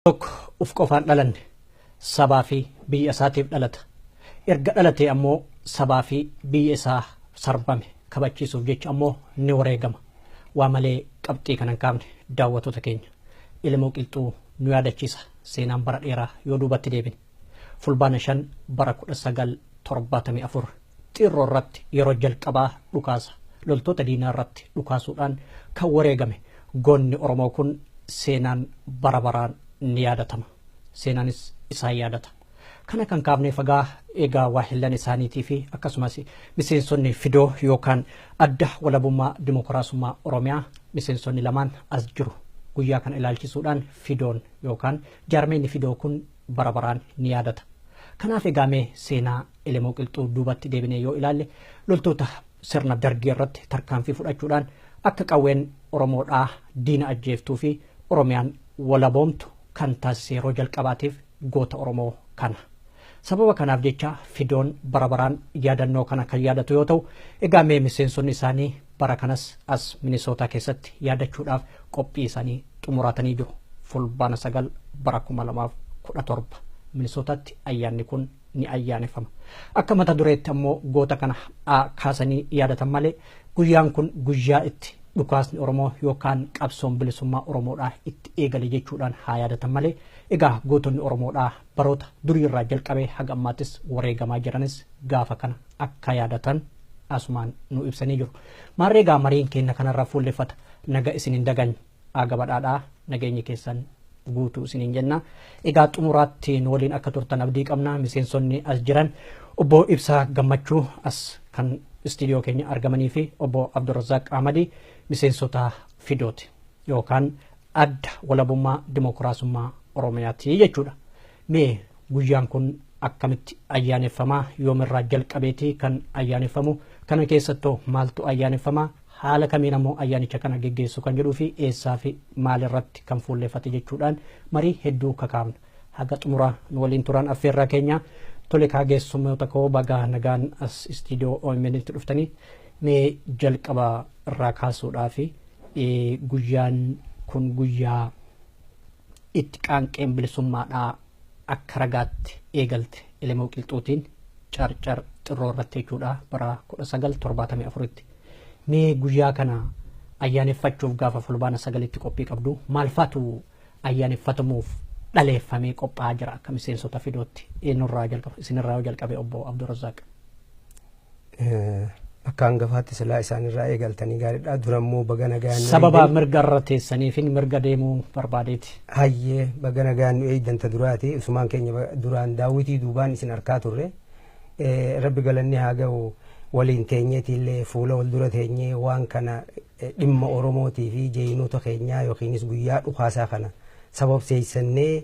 Tokko uf qofaan dhalanne sabaa fi biyya isaatiif dhalata. Erga dhalatee ammoo sabaa fi biyya isaa sarbame kabachiisuuf jecha ammoo ni wareegama. Waa malee qabxii kan hin kaafne daawwattoota keenya. Ilmoo qilxuu nu yaadachiisa seenaan bara dheeraa yoo duubatti deebine. Fulbaana 5 bara 1974 xirroo irratti yeroo jalqabaa dhukaasa loltoota diinaa irratti dhukaasuudhaan kan wareegame goonni Oromoo kun seenaan bara baraan ni yaadatama. Seenaanis isaan yaadata. Kana kan kaafne fagaa egaa waahillan isaaniitii fi akkasumas miseensonni fidoo yookaan adda walabummaa dimokiraasummaa Oromiyaa miseensonni lamaan as jiru. Guyyaa kana ilaalchisuudhaan fidoon yookaan jaarmeenni fidoo kun bara baraan ni yaadata. Kanaaf egaa mee seenaa ilmoo qilxuu duubatti deebinee yoo ilaalle loltoota sirna dargii irratti tarkaanfii fudhachuudhaan akka qawween Oromoodhaa diina ajjeeftuu fi Oromiyaan walaboomtu kan taasise yeroo jalqabaatiif goota Oromoo kana. Sababa kanaaf jecha fidoon bara baraan yaadannoo kana kan yaadatu yoo ta'u egaa mee miseensonni isaanii bara kanas as Minisootaa keessatti yaadachuudhaaf qophii isaanii xumuratanii jiru. Fulbaana 9 bara 2017 Minisootaatti ayyaanni kun ni ayyaaneffama. Akka mata dureetti ammoo goota kana kaasanii yaadatan malee guyyaan kun guyyaa itti dhukaasni Oromoo yookaan qabsoon bilisummaa Oromoodhaa itti eegale jechuudhaan haa yaadatan malee egaa gootonni Oromoodhaa baroota durii irraa jalqabee haga ammaattis wareegamaa jiranis gaafa kana akka yaadatan asumaan nu ibsanii jiru. Maarree egaa mariin keenya kanarraa fuulleffata naga isin hin daganye agabadhaadhaa nageenyi keessan guutuu isiniin jenna. Egaa xumuraatti nu waliin akka turtan abdii qabna. Miseensonni as jiran obbo Ibsaa Gammachuu as kan istiidiyoo keenya argamanii fi obbo Abdurrazaaq Ahmadi miseensota fidooti yookaan adda walabummaa dimokiraasummaa Oromiyaati jechuudha. Mee guyyaan kun akkamitti ayyaaneffamaa yoomirraa jalqabeetii kan ayyaaneffamu kana keessattuu maaltu ayyaaneffamaa haala kamiin ammoo ayyaanicha kana geggeessu kan jedhuu fi eessaa fi maalirratti kan fuulleffate jechuudhaan marii hedduu kakaafna. Haga xumuraa nu waliin turan affeerraa keenya tole kaageessummoota koo bagaa nagaan as istiidiyoo OMN itti dhuftanii mee jalqaba irraa kaasuudhaaf guyyaan kun guyyaa itti qaanqeen bilisummaadhaa akka ragaatti eegalte ilmoo qilxuutiin carcar xirroo irratti jechuudha bara 1974tti. Mee guyyaa kana ayyaaneffachuuf gaafa fulbaana 9tti qophii qabdu maal faatu ayyaaneffatamuuf dhaleeffamee qophaa'aa jira akka miseensota fidootti eenyurraa jalqaba isinirraa jalqabe obbo Abdurrazaaq. Akka hangafaatti silaa isaanirraa eegaltanii gaariidha. Durammoo baga nagaan sababa mirga irra teessanii fi mirga deemuu barbaadeeti. Hayyee baga nagaan nu eegdanta duraati usumaan keenya duraan daawwitii duubaan isin harkaa turre rabbi galanni haa ga'u waliin teenyeetiillee fuula wal dura teenyee waan kana dhimma Oromootii fi jeeyinoota keenyaa yookiinis guyyaa dhukaasaa kana sababseessannee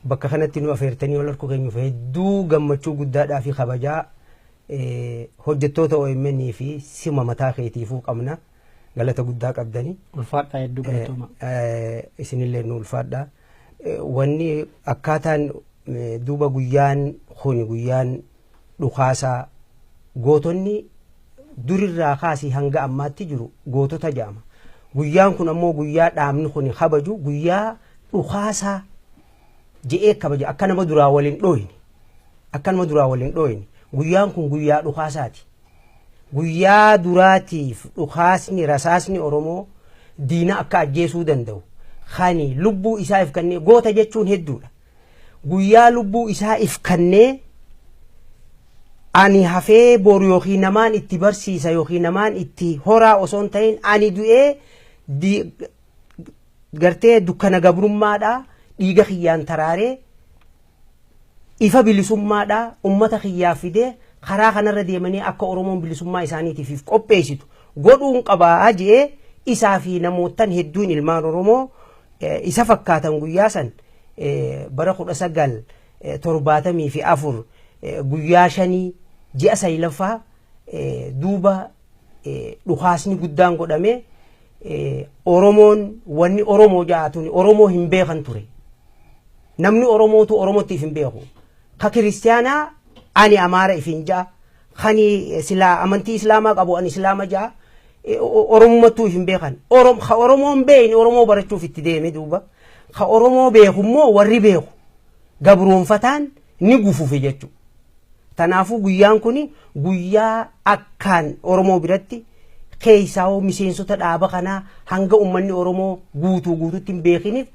bakka kanatti nu afeertanii wal harkuu keenyuuf hedduu gammachuu guddaadhaa fi kabajaa hojjettoota OMN fi sima mataa keetiifuu qabna. Galata guddaa qabdanii. Ulfaadhaa hedduu galatooma. Isinillee nu ulfaadhaa. Wanni akkaataan duuba guyyaan kun guyyaan dhukaasaa gootonni durirraa kaasii hanga ammaatti jiru gootota jedhama. Guyyaan kun ammoo guyyaa dhaabni kun kabaju guyyaa dhukaasaa je'ee kabaja akka nama duraa waliin dhooyne. Akka nama duraa waliin dhooyne. Guyyaan kun guyyaa dhukaasaati. Guyyaa duraatiif dhukaasni rasaasni Oromoo diina akka ajjeesuu danda'u. Khani lubbuu isaa ifkannee goota jechuun hedduudha. Guyyaa lubbuu isaa ifkannee ani hafee boru yookiin namaan itti barsiisa yookiin namaan itti horaa osoo hin ta'in ani du'ee gartee dukkana gabrummaadhaa dhiiga kiyyaan taraaree ifa bilisummaadhaa ummata kiyyaa fidee karaa kanarra deemanii akka Oromoon bilisummaa isaaniitiif qopheessitu godhuun qabaa jedhee isaa fi namootan hedduun ilmaan Oromoo isa fakkaatan guyyaa san bara 1974 guyyaa 5 ji'a 9 duuba dhukaasni guddaan godhame Oromoon wanni Oromoo jaatuni Oromoo hin beekan ture. Namni Oromootu Oromootiif hin beeku. Ka kiristiyaanaa ani Amaara ifin jaa. Khani sila amantii Islaamaa qabu ani Islaama jaa. Oromummaatu hin beekan. Oromoon beeyni Oromoo barachuuf itti deeme duuba. ka oromoo beekummoo warri beeku gabroonfataan ni gufuufe jechuudha. Tanaafuu guyyaan kun guyyaa akkaan oromoo biratti keessaa miseensota dhaaba kanaa hanga ummanni oromoo guutuutti hin beekiniif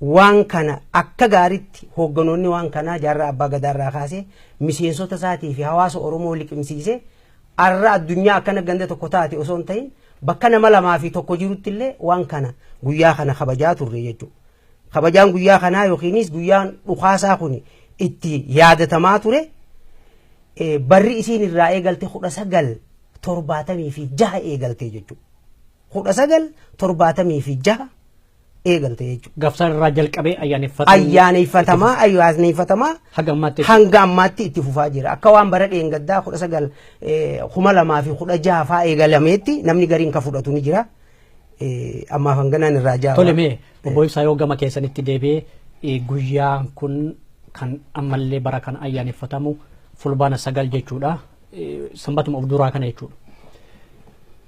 waan kana akka gaariitti hoogganoonni waan kanaa jaarraa abbaa gadaarraa kaasee miseensota isaatii fi hawaasa oromoo liqimsiisee arra addunyaa akkana ganda tokko taate osoo hin ta'in bakka nama lamaa fi tokko jirutti illee waan kana guyyaa kana kabajaa turre jechuudha. Kabajaan guyyaa kanaa yookiinis guyyaan dhukaasaa kun itti yaadatamaa ture barri isiin irraa eegalte 1976 eegalte jechuudha. 1976 eegalte jechuudha. Gafsaan irraa jalqabee ayyaaneffatamaa hanga ammaatti itti fufaa jira. Akka waan bara dheengaddaa 2016 fa'aa eegalameetti namni gariin ka fudhatu ni jira. Ammaaf hanganaan irraa jaaba. Tolemee obbo Ibsaa yoo gama keessanitti deebi'ee guyyaan kun kan ammallee bara kana ayyaaneffatamu fulbaana 9 jechuudha. Sanbatuma of duraa kana jechuudha.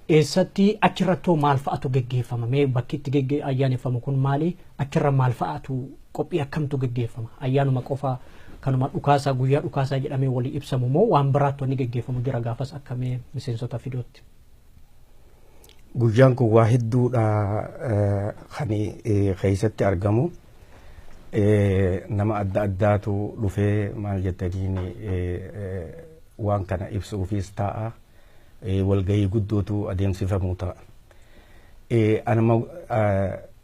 Eessatti achirrattoo maal fa'atu geggeeffama? Mee bakki itti ayyaaneffamu kun maali? Achirra maal fa'atu qophii akkamtu geggeeffama? Ayyaanuma qofa kanuma dhukaasaa guyyaa dhukaasaa jedhamee walii ibsamu moo waan biraatti wanni geggeeffamu jira gaafas akkamee miseensota fidootti? Guyyaan kun waa hedduudha kan keessatti argamu. Nama adda addaatu dhufee maal jettaniin waan kana ibsuufis ta'a. Walgahii guddootu adeemsifamuu ta'a.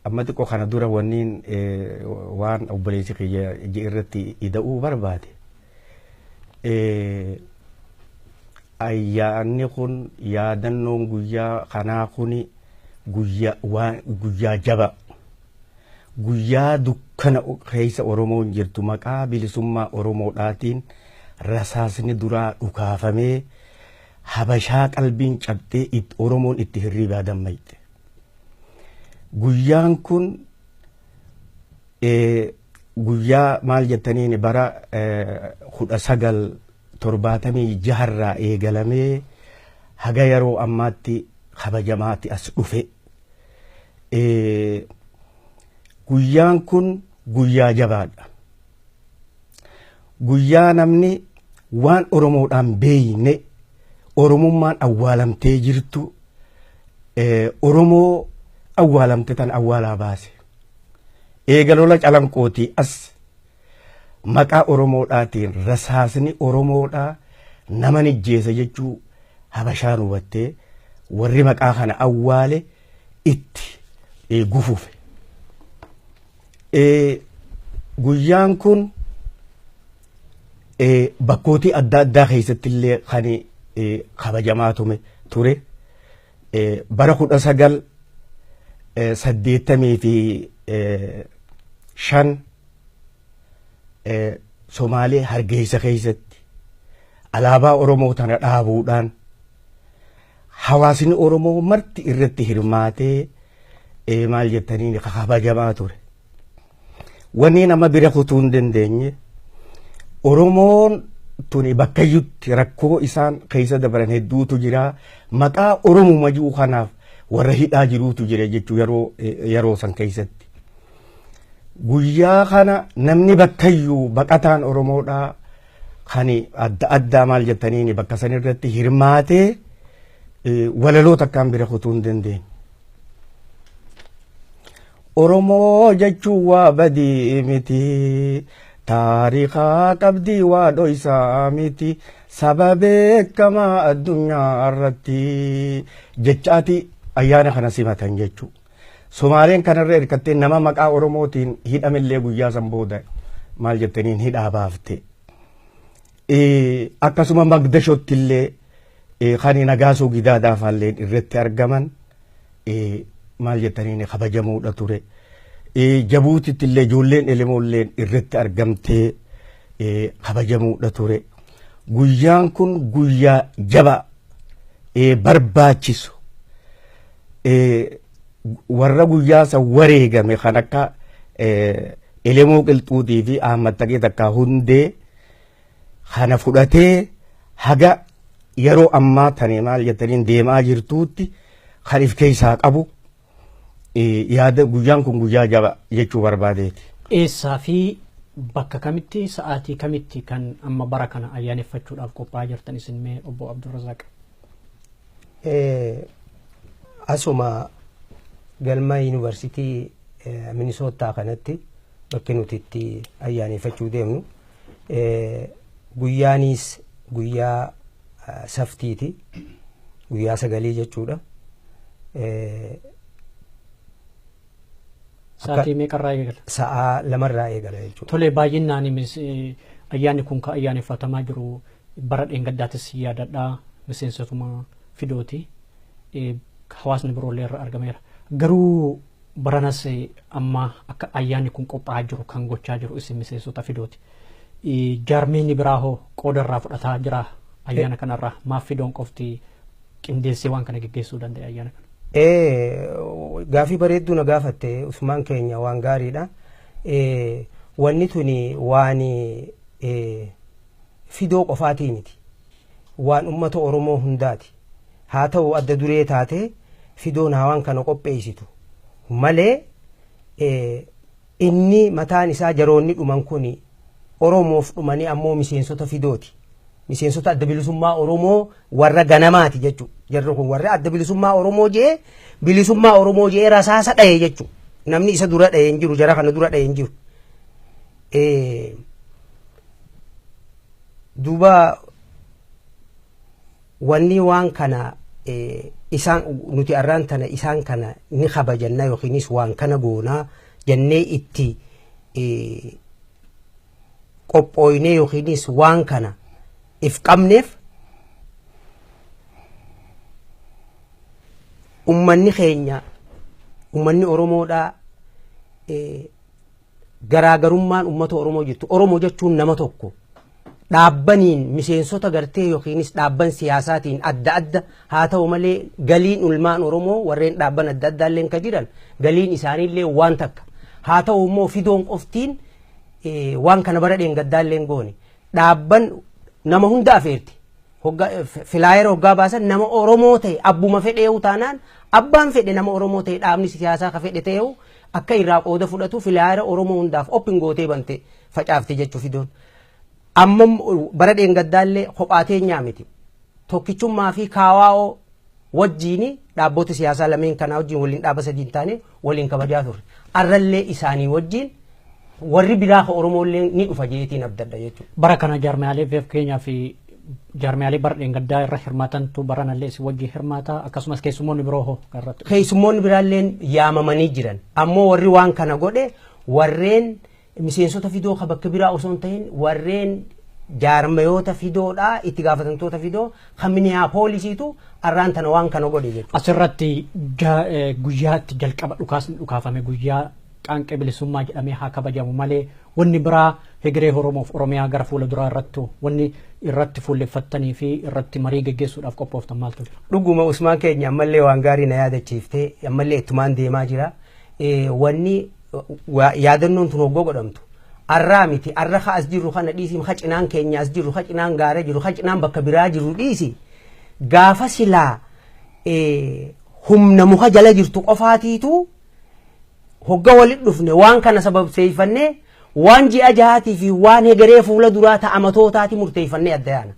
Amma xiqqoo kana dura wanniin waan obboleessi kiyya irratti ida'uu barbaade. Ayyaanni kun yaadannoon guyyaa kanaa kun guyyaa jaba. Guyyaa dukkana keessa Oromoon jirtu maqaa bilisummaa Oromoodhaatiin rasaasni duraa dhukaafamee habashaa qalbiin cabxee Oromoon itti hirribaa dammayte. Guyyaan kun guyyaa maal jettaniin bara 1976 eegalamee haga yeroo ammaatti kabajamaatti as dhufe. Guyyaan kun guyyaa jabaadha. Guyyaa namni waan Oromoodhaan beeyne Oromummaan awwaalamtee jirtu Oromoo awwaalamte tan awwaalaa baase. Eegalola calanqootii as maqaa Oromoodhaatiin rasaasni Oromoodhaa nama nijjeessa jechuu habashaan hubattee warri maqaa kana awwaale itti gufuufe. Guyyaan kun bakkootii adda addaa keessatti illee kan kabajamaa ture. Bara 1985 Somaalee Hargeysa keessatti alaabaa Oromoo tana dhaabuudhaan hawaasni Oromoo marti irratti hirmaatee maal jettaniin kabajamaa ture. Wanni nama bira kutuu hin dandeenye Oromoon tuni bakkayyutti rakkoo isaan keessa dabaran hedduutu jira. Maqaa Oromuma jiru kanaaf warra hidhaa jiruutu jira jechuu yeroo san keessatti. Guyyaa kana namni bakkayyuu baqataan Oromoodhaa kan adda addaa maal jettaniin bakka san irratti hirmaatee walaloo takkaan bira kutuu hin dandeenye. Oromoo jechuun waa badii miti. Taarikaa qabdii waa dhoysaa miti. Saba beekamaa addunyaa irratti jechaati ayyaana kana simatan jechuudha. Somaaleen kanarra hirkattee nama maqaa Oromootiin hidhamillee guyyaa san booda maal jettaniin hidhaa baafte. Akkasuma Magdashootti illee kan Nagaasoo Gidaadhaa faalleen irratti argaman maal jettaniin kabajamuudha ture. Jabuutitti illee ijoolleen Elemoolleen irratti argamtee kabajamuudha ture. Guyyaan kun guyyaa jabaa barbaachisu. Warra guyyaa san wareegame kan akka Elemoo Qilxuutii fi Ahmad Taqee takkaa hundee kana fudhatee haga yeroo ammaa tane maal jettaniin deemaa jirtuutti kan if keessaa qabu yaada guyyaan kun guyyaa jaba jechuu barbaadeeti. Eessaa fi bakka kamitti sa'aatii kamitti kan amma bara kana ayyaaneffachuudhaaf qophaa'aa jirtan isin mee obbo Abdurrazaaq? Asuma galma yuunivarsiitii Minisootaa kanatti bakki nuti itti ayyaaneffachuu deemnu guyyaanis guyyaa saftiiti, guyyaa sagalii jechuudha. Sa'aatii meeqarraa eegala? Sa'a lamarraa eegala jechuudha. Tole baay'inaan ayyaanni kun kan ayyaaneffatamaa jiru bara dheengaddaatis yaadadhaa miseensotuma fidooti. Hawaasni biroollee irra argameera. Garuu baranas amma akka ayyaanni kun qophaa'aa jiru kan gochaa jiru isin miseensota fidooti. Jaarmeenni biraa hoo qooda irraa fudhataa jira ayyaana kanarraa maaf fidoon qofti qindeessee waan kana geggeessuu danda'e ayyaana kana? Gaafii bareedduu na gaafatte Usmaan keenya waan gaariidha. Wanni tuni waan fidoo qofaatii miti. Waan uummata Oromoo hundaati. Haa ta'u adda duree taate fidoon hawaan kana qopheessitu malee inni mataan isaa jaroonni dhuman kuni Oromoof dhumanii ammoo miseensota fidooti. Miseensota adda bilisummaa Oromoo warra ganamaati jechuudha. Jarri kun warra adda bilisummaa Oromoo jee bilisummaa Oromoo jee rasaasa dhaye jechuudha. Namni isa dura dhaye hin jiru, jara kana dura dhaye hin jiru. Duuba wanni waan kana isaan nuti arraan tana isaan kana ni kabajanna yookiinis waan kana goonaa jennee itti qophooynee yookiinis waan kana if qabneef ummanni keenya ummanni Oromoodhaa garaagarummaan ummata Oromoo jirtu. Oromoo jechuun nama tokko dhaabbaniin miseensota gartee yookiinis dhaabban siyaasaatiin adda adda haa ta'u malee galiin ulmaan Oromoo warreen dhaabban adda addaa illee ka jiran galiin isaaniillee waan takka haa ta'u immoo fidoon qoftiin waan kana bara dheengaddaa illee goone dhaabban nama hunda afeerti filaayera hoggaa baasan nama Oromoo ta'e abbuma fedheewu taanaan abbaan fedhe nama Oromoo ta'e dhaabni siyaasaa ka fedhe ta'ewu akka irraa qooda fudhatu filaayera Oromoo hundaaf oppin gootee bante facaafte jechuu fidoon. Amma bara dheengaddaallee kophaatee nyaamiti tokkichummaa fi kaawaa'oo wajjiini dhaabbota siyaasaa lameen kanaa wajjiin waliin dhaaba sadiin taane waliin kabajaa turre. Arrallee isaanii wajjiin warri biraa ka Oromoollee ni dhufa jeetiin abdadha jechuudha. Bara kana jaarmiyaalee beef keenyaa fi jaarmiyaalee bara dheengaddaa irra hirmaatantu baranallee si wajjin hirmaata akkasumas keessummoonni biroo hoo garratti. Keessummoonni biraalleen yaamamanii jiran ammoo warri waan kana godhe warreen miseensota fidoo ka bakka biraa osoo hin ta'in warreen jaarmayoota fidoodhaa itti gaafatamtoota fidoo kan Minneapoolisiitu arraan tana waan kana godhe jechuudha. Asirratti guyyaatti jalqaba dhukaafame guyyaa qaanqee bilisummaa jedhamee haa kabajamu malee wanni biraa hegeree Oromoof Oromiyaa gara fuula duraa irratti wanni irratti fuulleffattanii fi irratti marii geggeessuudhaaf qophooftan maaltu jira? Dhuguma Usmaan keenya ammallee waan gaarii na yaadachiiftee ammallee ittumaan deemaa jira. Wanni yaadannoon tun hoggoo godhamtu arraa miti arra ka as jirru kana dhiisi ka cinaan keenya as jirru ka cinaan gaara jiru ka cinaan bakka biraa jiru dhiisi gaafa silaa humna muka jala jirtu qofaatiitu hogga walit dhufne waan kana sababseeffannee waan ji'a jahaatii fi waan hegeree fuula duraa ta'amatootaati murteeffannee adda yaana.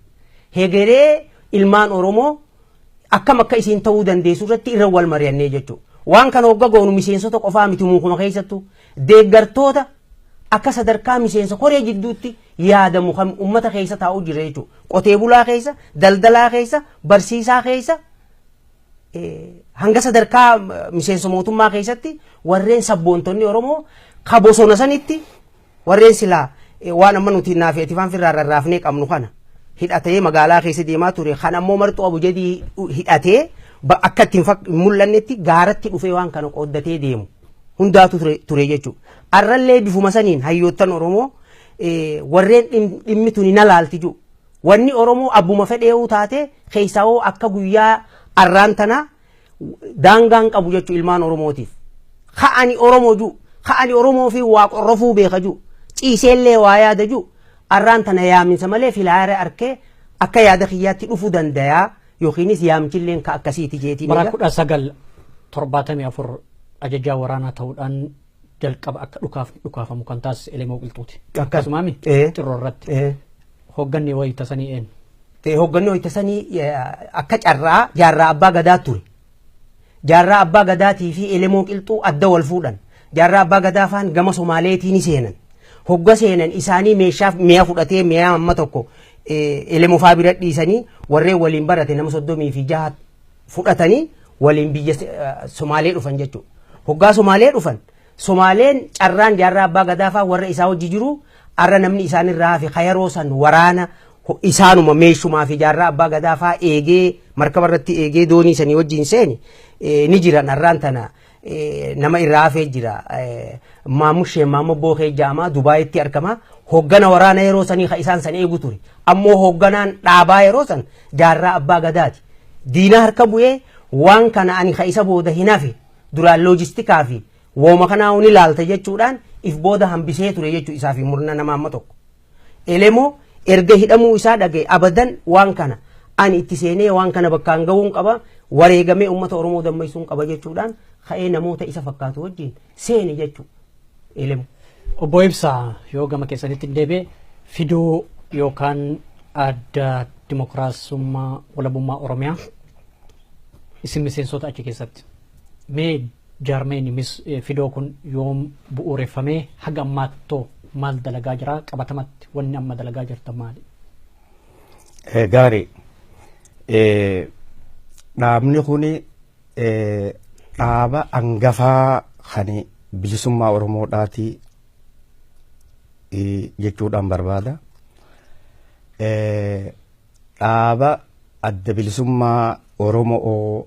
Hegeree ilmaan Oromoo akkam akka isiin ta'uu dandeessu irratti irra wal mari'annee jechuudha. Waan kana hogga goonu miseensota qofaa miti muukuma keessattu deeggartoota akka sadarkaa miseensa koree jidduutti yaadamu kan ummata keessa taa'u jira jechuudha. Qotee bulaa keessa, daldalaa keessa, barsiisaa keessa hanga sadarkaa miseensa mootummaa keessatti warreen sabboontonni Oromoo ka bosona sanitti warreen silaa waan amma nuti naafeetifaan firraa rarraafnee qabnu kana hidhatee magaalaa keessa deemaa ture kan ammoo marxoo abu jedii hidhatee akka ittiin mul'annetti gaaratti dhufee waan kana qooddatee deemu hundaatu ture jechuudha. Arrallee bifuma saniin hayyoottan Oromoo warreen dhimmi tuni na laalti jiru. Wanni Oromoo abbuma fedheewu taate keessaawoo akka guyyaa arraan tana daangaan qabu jechuudha ilmaan Oromootiif. Ka'ani Oromoo jiru, ka'ani Oromoo fi waa qorrofuu beeka jiru, ciiseellee waa yaada jiru. Arraan tana yaaminsa malee filaayera arkee akka yaada kiyyaatti dhufuu dandayaa yookiinis yaamchilleen ka akkasiiti jeetiin. Bara 1974 ajajaa waraanaa ta'uudhaan jalqaba akka dhukaafamu kan taasise Elemoo Qilxuuti. Akkas. Akkasumaami xirroo irratti hoogganni wayita sanii eenyu? Hoogganni wayita sanii akka carraa jaarraa abbaa gadaa ture. Jaarraa abbaa gadaatii fi Elemoo Qilxuu adda wal fuudhan. Jaarraa abbaa gadaa faan gama Somaaleetiin seenan. Hogga seenan isaanii meeshaaf mi'a fudhatee mi'a amma tokko Elemoo faa bira dhiisanii warreen waliin barate nama 36 fudhatanii waliin biyya Somaalee dhufan jechuudha. Hoggaa Somaalee dhufan Somaaleen carraan jaarraa abbaa gadaa faa warra isaa hojii jiru arra namni isaanirraa hafe kayaroo san waraana isaanuma meeshumaa fi jaarraa abbaa gadaa faa eegee markaba irratti eegee doonii sanii wajjin seeni ni jiran arraan tana nama irraa hafee jira. Maamushee maammoo bookee jaamaa Dubaayitti argama. Hooggana waraana yeroo sanii ka isaan san eegu ture. Ammoo hoogganaan dhaabaa yeroo san jaarraa abbaa gadaati. Diina harka bu'ee waan kana ani ka isa booda hin hafe duraan loojistikaa fi wooma kanaa ni ilaalta jechuudhaan if booda hambisee ture jechuu isaa fi murna nama amma tokko. Elemoo erga hidhamuu isaa dhagee abadan waan kana ani itti seenee waan kana bakkaan ga'uun qaba wareegamee uummata Oromoo dammaysuun qaba jechuudhaan ka'ee namoota isa fakkaatu wajjin seene jechuu Elemoo. Obbo Ibsaa yoo gama keessanitti deebi'e fiduu yookaan adda dimokiraasummaa walabummaa Oromiyaa isin miseensota achi keessatti mee jaarmeen fidoo kun yoom bu'uureffamee haga ammaatti maal dalagaa jira qabatamatti wanni amma dalagaa jirta maali? Gaarii dhaabni kuni dhaaba hangafaa kan bilisummaa Oromoodhaati jechuudhaan barbaada. Dhaaba adda bilisummaa Oromoo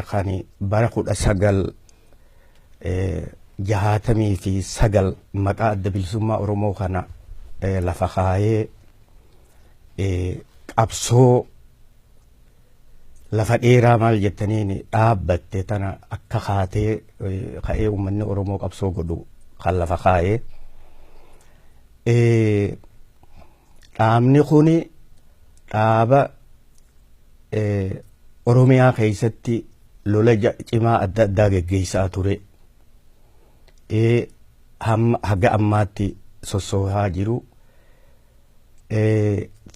kan bara 1969 maqaa adda bilisummaa Oromoo kana lafa kaayee qabsoo lafa dheeraa maal jettaniin dhaabbatte tana akka kaatee ka'ee uummanni Oromoo qabsoo godhu kan lafa kaayee. Dhaabni kuni dhaaba Oromiyaa keessatti lola cimaa adda addaa geggeessaa ture. Haga ammaatti sossoohaa jiru.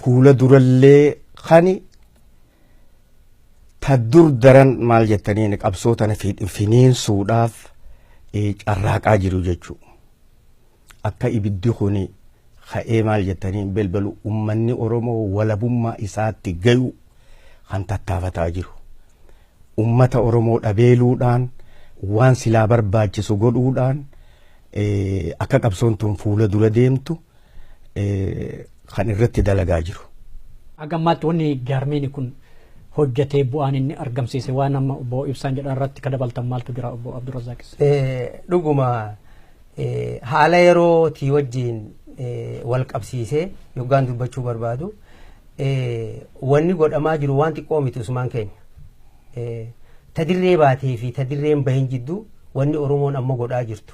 Fuula durallee kan taddur daran maal jettaniin qabsoo tana finiinsuudhaaf carraaqaa jiru jechuudha. Akka ibiddi kuni ka'ee maal jettaniin balbalu uummanni Oromoo walabummaa isaatti gayu kan tattaafataa jiru. Uummata Oromoo dhabeeluudhaan waan silaa barbaachisu godhuudhaan akka qabsoon tun fuula dura deemtu kan irratti dalagaa jiru. Haga ammaatti wanni jaarmeen kun hojjetee bu'aan inni argamsiise waan amma obbo Ibsaan jedhan irratti ka dabaltan maaltu jira obbo Abdurrazzaaqis? Dhuguma haala yerootii wajjin wal qabsiisee yoggaan dubbachuu barbaadu wanni godhamaa jiru waan xiqqoo miti usumaan keenya. Tadirree baatee fi tadirreen bahin jidduu wanni Oromoon amma godhaa jirtu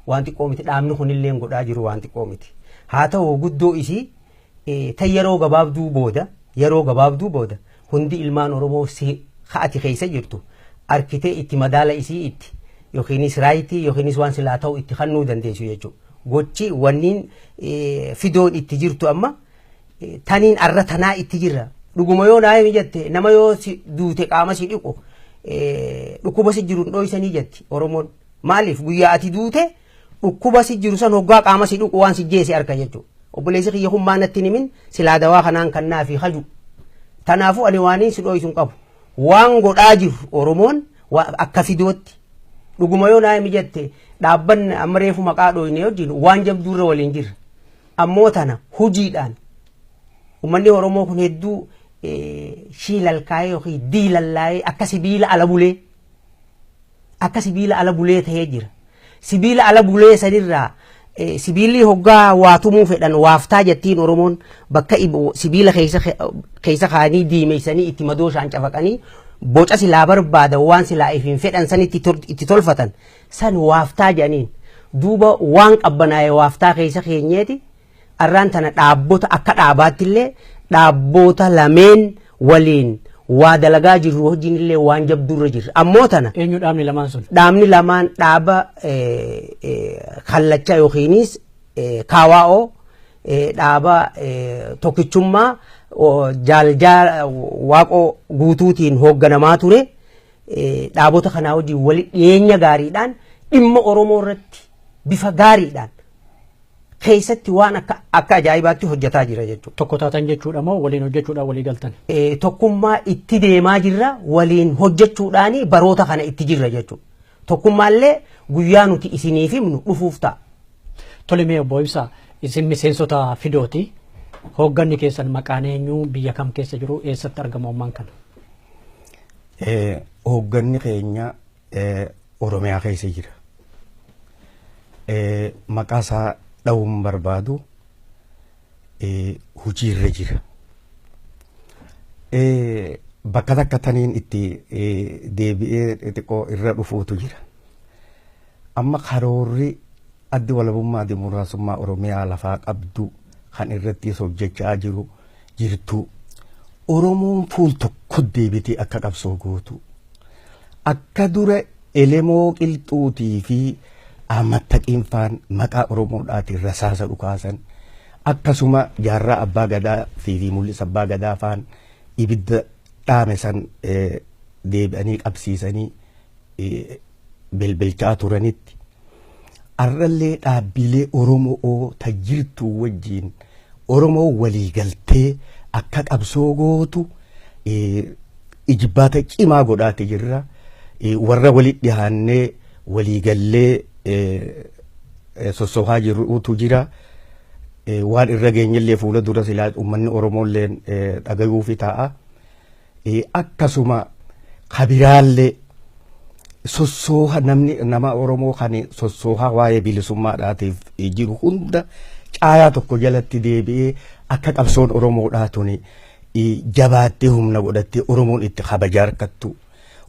waan xiqqoo miti dhaabni kunillee godhaa jiru waan xiqqoo miti. Haa ta'u guddoo isii tan yeroo gabaabduu booda hundi ilmaan Oromoo ka'ati keessa jirtu arkitee itti madaala isii itti yookiinis raayitii yookiinis waan silaa ta'u itti kannuu dandeessu jechuudha. Gochi wanniin fidoon itti jirtu amma taniin arra tanaa itti jirra. Dhuguma yoo naayee jette nama yoo duute qaama si dhiqu dhukkuba si jiru dhoysanii jetti Oromoon. Maaliif guyyaa ati duute dhukkuba si jiru san hoggaa qaama si dhiqu waan si jeesi arka jechuudha. Obboleessi kiyya kun maanatti himin silaa dawaa kanaan kannaa fi haju. Tanaafuu ani waaniin si dhoysuun qabu. Waan godhaa jiru Oromoon akka fidootti. Dhuguma yoo naayee jette dhaabbanni amma reefu maqaa dhoyne wajjin waan jabduurra waliin jirra. Ammoo tana hojiidhaan uummanni Oromoo kun hedduu shiilalkaayee yookiin diilallaayee akka sibiila ala bulee ta'ee jira. Sibiila ala bulee sanirraa sibiilli hoggaa waatumuu fedhan waaftaa jettiin Oromoon bakka sibiila keessa kaanii diimeessanii itti madooshaan cafaqanii boca silaa barbaadan waan silaa ifin fedhan san itti tolfatan san waaftaa jedhaniin duuba waan qabbanaa'e waaftaa keessa keenyeeti arraan tana dhaabbota akka dhaabaattillee dhaabboota lameen waliin waa dalagaa jirru hojiin illee waan jabduurra jirra. Ammoo tana eenyu dhaabni lamaan sun? Dhaabni lamaan dhaaba kallacha yookiinis kawaa'oo dhaaba tokkichummaa jaaljaal waaqoo guutuutiin hoogganamaa ture. Dhaabota kanaa wajjin walitti dhiyeenya gaariidhaan dhimma Oromoo irratti bifa gaariidhaan keessatti waan akka ajaa'ibaatti hojjetaa jira jechuudha. Tokko taatan jechuudha moo waliin hojjechuudhaan walii galtan? Tokkummaa itti deemaa jirra waliin hojjechuudhaan baroota kana itti jirra jechuudha. Tokkummaallee guyyaa nuti isiniif himnu dhufuuf ta'a. Tole mee obbo Ibsaa isin miseensota fidooti. Hoogganni keessan maqaan eenyu biyya kam keessa jiru eessatti argama ammaan kana? Hoogganni keenya Oromiyaa keessa jira. Maqaa isaa dha'uun barbaadu hojiirra jira. Bakka takka taniin itti deebi'ee xiqqoo irra dhufuutu jira. Amma karoorri addi walabummaa dimokiraasummaa Oromiyaa lafaa qabdu kan irratti hojjechaa jirtu Oromoon fuul tokko deebitee akka qabsoo gootu. Akka dura elemoo qilxuutii fi amattaqiinfaan maqaa Oromoodhaatiin rasaasa dhukaasan akkasuma jaarraa abbaa gadaa fi mul'isa abbaa gadaa faan ibidda dhaame san deebi'anii qabsiisanii belbelchaa turanitti arrallee dhaabbilee Oromoo tajjirtuu wajjiin Oromoo walii galtee akka qabsoo gootu ijibbaata cimaa godhaate jirra. Warra walitti dhiyaannee walii gallee sossoohaa jiruutu jira. Waan irra geenyellee fuula dura silaa uummanni Oromoollee dhagayuufi ta'a. Akkasuma kabiraallee sossooha nama Oromoo kan sossoohaa waa'ee bilisummaadhaatiif jiru hunda caayaa tokko jalatti deebi'ee akka qabsoon Oromoodhaatuni jabaattee humna godhattee Oromoon itti kabajaa harkattu.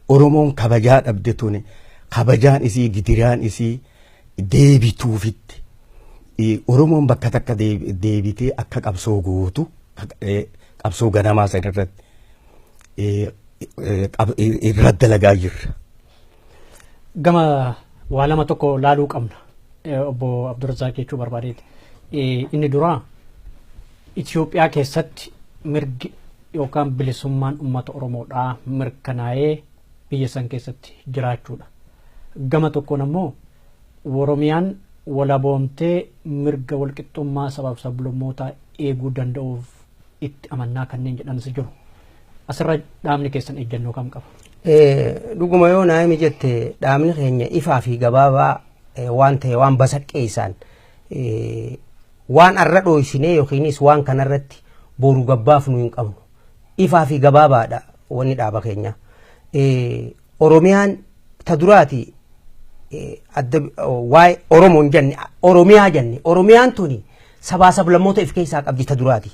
Oromoon kabajaa dhabde tuni kabajaan isii gidiraan isii deebituufitti Oromoon bakka takka deebitee akka qabsoo gootu qabsoo ganamaa san irratti irra dalagaa jirra. Gama waa lama tokko laaluu qabna. Obbo Abdurrazaaq jechuu barbaadeeti. Inni duraa Itoophiyaa keessatti mirgi yookaan bilisummaan uummata Oromoodhaa mirkanaa'ee biyya san keessatti jiraachuudha. Gama tokkoon ammoo Oromiyaan walaboomtee mirga walqixxummaa sabaaf sablammootaa eeguu danda'uuf itti amannaa kanneen jedhanis jiru. Asirra dhaabni keessan ejjennoo kam qaba? Dhuguma yoo naa'imi jette dhaabni keenya ifaa fi gabaabaa waan ta'e waan basaqqeessaan waan arra dhooysinee yookiinis waan kanarratti boru gabbaaf nu hin qabnu. Ifaa fi gabaabaadha wanni dhaaba keenya. Oromiyaan ta duraati waa'ee Oromoon jenne Oromiyaa jenne Oromiyaan tuni sabaa sablammoota if keessaa qabdi ta duraati.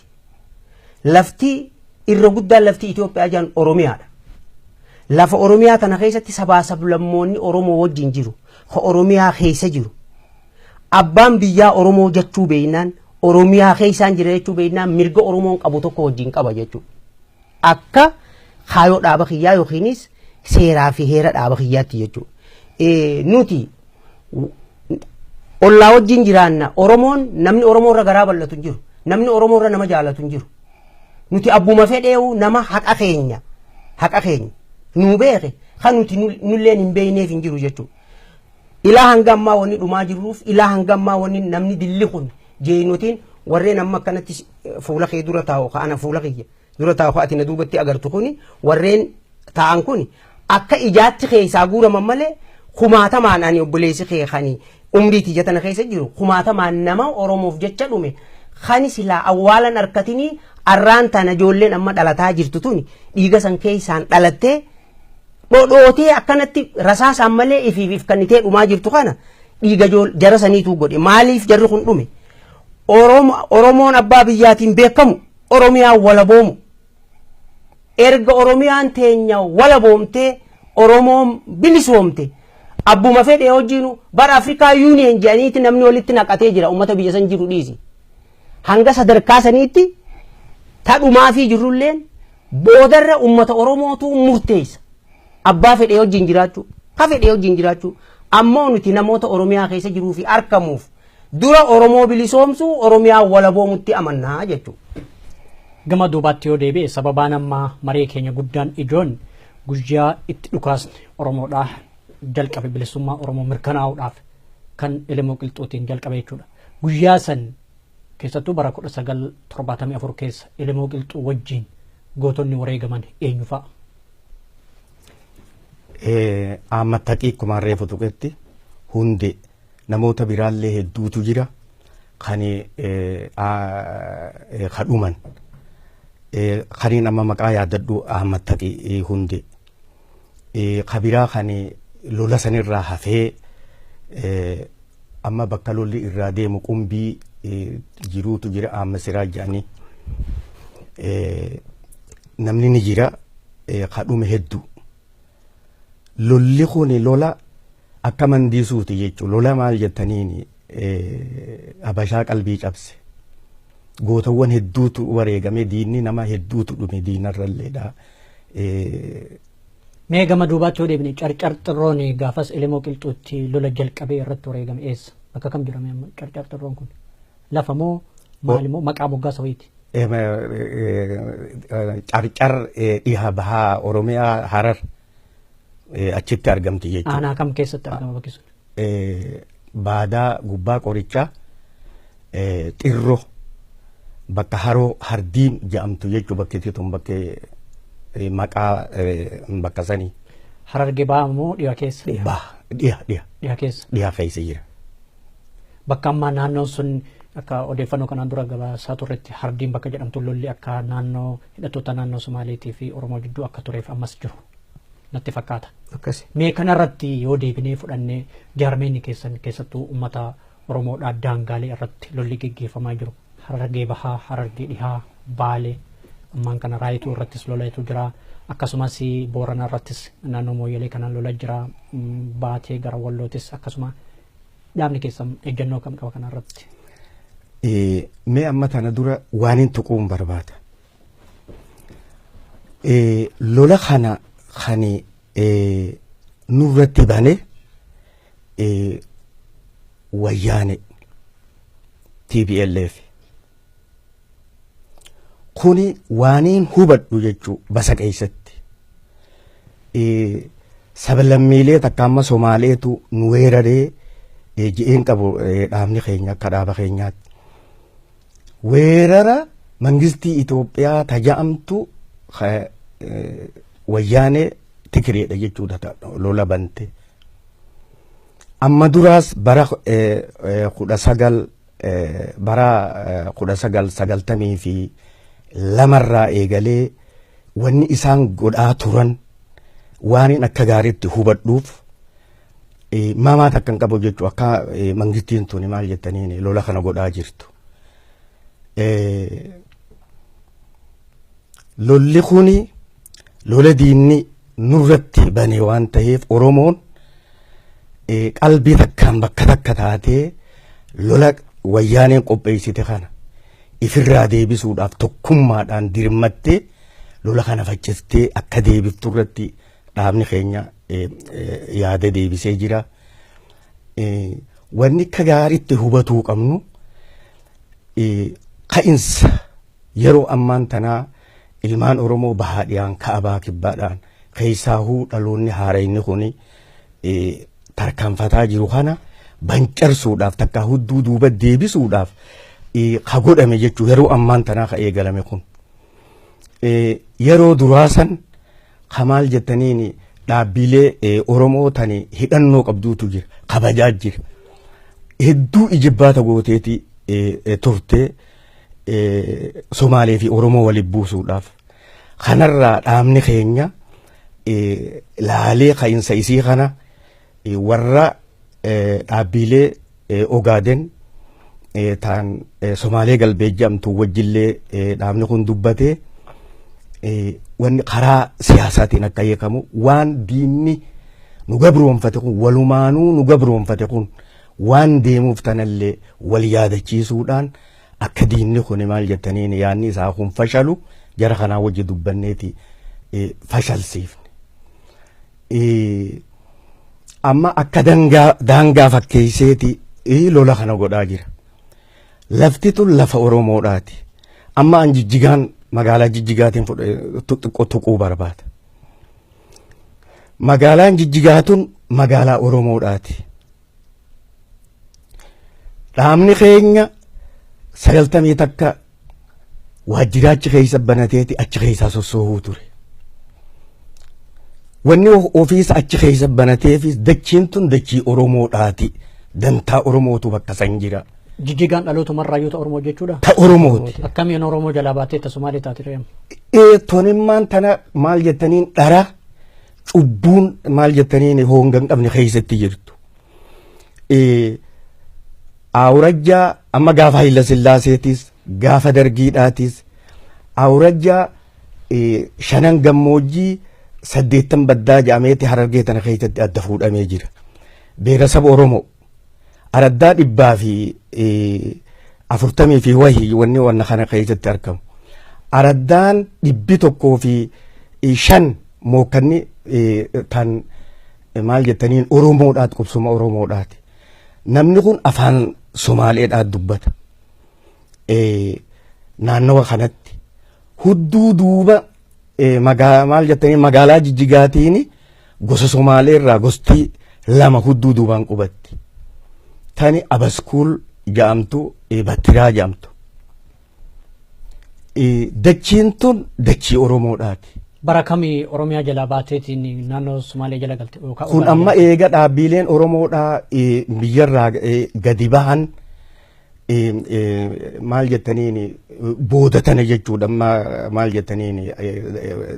Lafti irra guddaan lafti Itoophiyaa jedhan Oromiyaadha. Lafa Oromiyaa kana keessatti sabaa sablammoonni Oromoo wajjin jiru. Ka Oromiyaa keessa jiru. Abbaan biyyaa Oromoo jechuu beeynaan Oromiyaa keessaan jira jechuu beeynaan mirga Oromoon qabu tokko wajjin qaba jechuudha. Akka kaayoo dhaaba kiyyaa yookiinis seeraa fi heera dhaaba kiyyaatti jechuudha. Nuti ollaa wajjin jiraanna Oromoon namni Oromoo irra garaa bal'atu hin jiru. Namni Oromoo irra nama jaalatu hin jiru. Nuti abbuma fedheewu nama haqa keenya nuu beeke kan nuti nulleen hin beeyneef hin jiru jechuudha. Ilaa hangammaa wanni dhumaa jirruuf ilaa hangammaa wanni namni dilli kun jeenutiin warreen amma akkanatti fuula kee dura taa'u ka'ana fuula kiyya dura taa'u ati na duubatti agartu kuni warreen taa'an kuni akka ijaatti keessaa guuraman malee kumaatamaan ani obboleessi kee kani umrii tijjatana keessa jiru kumaatamaan nama Oromoof jecha dhume kan silaa awwaalan harkatinii arraan tana ijoolleen amma dhalataa jirtu tuni dhiiga san keessaan dhalattee dhodhootee akkanatti rasaasaan malee ifiif kannitee dhumaa jirtu kana dhiiga jara saniitu godhe maaliif jarri kun dhume Oromoon abbaa biyyaatiin beekamu Oromiyaan walaboomu erga Oromiyaan teenya walaboomtee Oromoon bilisoomte abbuma fedhee hojiinu bara Afrikaa Union jedhaniiti namni walitti naqatee jira ummata biyya san jiru dhiisi hanga sadarkaa saniitti tadhumaa fi jirrulleen boodarra ummata Oromootu murteessa. Abbaa fedhee wajjin jiraachuu, ka fedhee wajjin jiraachuu. Ammoo nuti namoota Oromiyaa keessa jiruu fi argamuuf dura Oromoo bilisoomsuu Oromiyaa walaboomutti amannaa jechuudha. Gama duubaatti yoo deebi'e sababaan ammaa maree keenya guddaan ijoon guyyaa itti dhukaasne Oromoodhaa jalqabe bilisummaa Oromoo mirkanaa'uudhaaf kan Ilimoo Qilxuutiin jalqabe jechuudha. Guyyaa san keessattuu bara 1974 keessa Ilimoo Qilxuu wajjin gootonni wareegaman eenyu fa'a? Amma taqiikkuma reefu tuqetti hundi namoota biraallee hedduutu jira kan kadhuman. Kaniin amma maqaa yaadadhu Ahmad Taqii hundi. Kabiraa kan lola sanirraa hafee amma bakka lolli irraa deemu qumbii jiruutu jira amma siraa jedhanii namni ni jira kadhume hedduu. Lolli kun lola akka mandiisuuti jechuudha. Lola maal jettaniin Habashaa qalbii cabse. Gootawwan hedduutu wareegame diinni nama hedduutu dhume diinarralleedha. Mee gama duubaatti yoo deebine carcar xirroon gaafas Ilimoo Qilxuutti lola jalqabee irratti wareegame eessa? Bakka kam jirame amma carcar xirroon kun? Lafa moo maali moo maqaa moggaasa wayiiti? Carcar dhiha bahaa Oromiyaa Harar achitti argamti jechuudha. Aanaa kam keessatti argama bakki sun? Baadaa gubbaa qorichaa xirroo bakka haroo hardiin jedhamtu jechuudha bakki tun bakkee maqaa bakka sanii. Hararge ba'aa moo dhiha keessa? Dhiha keessa. Dhiha keessa jira. Bakka ammaa naannoon sun akka odeeffannoo kanaan dura gabaasaa turretti hardiin bakka jedhamtu lolli akka naannoo hidhattoota naannoo Somaaliitii fi Oromoo jidduu akka tureef ammas jiru natti fakkaata. Mee kanarratti yoo deebinee fudhannee jaarmeenni keessan keessattuu uummata Oromoodhaa daangaalee irratti lolli geggeeffamaa jiru. Harargee bahaa, Harargee dhihaa, Baalee ammaan kana raayituu irrattis lolatu jira. Akkasumas Boorana irrattis naannoo Mooyyalee kanaan lola jira. Baatee gara Wallootis akkasuma dhaabni keessan ejjennoo kam qaba kanarratti? Mee amma tana dura waan tuquun barbaada. Lola kana kani nurratti bane wayyaane TPLF kuni waaniin hubadhu jechuu basa keessatti sabalammiilee takka amma Somaaleetu nu weeraree ji'een qabu dhaabni keenya akka dhaaba keenyaatti weerara mangistii Itoophiyaa taja'amtu wayyaanee Tigireedha jechuudha lola bante. Amma duraas bara 1992 lamarraa eegalee wanni isaan godhaa turan waan akka gaariitti hubadhuuf maamaa takkan qabu jechuu akka mangistiin tuni maal jettaniin lola kana godhaa jirtu. Lolli kuni lola diinni nurratti bane waan ta'eef Oromoon qalbii takkaan bakka takka taatee lola wayyaaneen qopheessite kana ifirraa deebisuudhaaf tokkummaadhaan dirmattee lola kana faccistee akka deebiftu irratti dhaabni keenya yaada deebisee jira. Wanni akka gaariitti hubatuu qabnu ka'insa yeroo ammaan tanaa ilmaan Oromoo bahaadhiyaan ka'abaa kibbaadhaan keessaahuu dhaloonni haarayni kuni tarkaanfataa jiru kana bancarsuudhaaf takka hudduu duuba deebisuudhaaf ka godhame jechuu yeroo ammaan tanaa ka eegalame kun yeroo duraasan kamaal jettaniin dhaabbilee Oromoo tani hidhannoo qabduutu jira kabajaa jira hedduu ijibbaata gooteeti turte Somaalee fi Oromoo waliin buusuudhaaf kanarraa dhaabni keenya laalee ka'insa isii kana warra dhaabbilee Ogaaden taan Somaalee galbee jedhamtu wajjillee dhaabni kun dubbatee wanni karaa siyaasaatiin akka eekamu waan diinni nu gabroonfate kun walumaanuu nu gabroonfate kun waan deemuuf tanallee wal yaadachiisuudhaan akka diinni kun maal jettaniin yaanni isaa kun fashalu jara kanaa wajji dubbanneeti fashalsiifne. Amma akka daangaa fakkeesseeti lola kana godhaa jira. Lafti tun lafa Oromoodhaati. Amma an Jijjigaan magaalaa Jijjigaatiin tuquu barbaada. Magaalaan Jijjigaa tun magaalaa Oromoodhaati. Dhaabni keenya 90 takka waajjira achi keessa banateeti achi keessaa sossoohuu ture. Wanni ofiisa achi keessa banateefis dachiin tun dachii Oromoodhaati. Dantaa Oromootu bakka san jira. Jijjigaan dhaloota marraayyota Oromoo jechuudha. Ta Oromooti. Akkamiin Oromoo jalaa baatee tasumaalee taate reema. Tonimmaan tana maal jettaniin dhara cubbuun maal jettaniin hoongan qabne keessatti jirtu. Awurajjaa amma gaafa Hayila Sillaaseetis gaafa Dargiidhaatis awurajjaa shanan gammoojjii 8 baddaa jaameeti Harargee tana keessatti adda fuudhamee jira. Beerasaba Oromoo araddaa 140 fi wahii wanna kana keessatti argamu. Araddaan 105 mookanni tan maal jettaniin Oromoodhaati qubsuma Oromoodhaati. Namni kun afaan Somaaleedhaan dubbata. Naannawa kanatti hudduu duuba maal jettanii magaalaa Jijjigaatiin gosa Somaaleerraa gosti 2 hudduu duubaan qubatti. Tani Abaskuul jedhamtu Battiraa jedhamtu. Dachiin tun dachii Oromoodhaati. Bara kamii Oromiyaa jalaa baateetiin naannoo Somaalee jala galte? Kun amma eega dhaabbileen Oromoodhaa biyyarraa gadi bahan maal jettaniin booda tana jechuudha. Maal jettaniin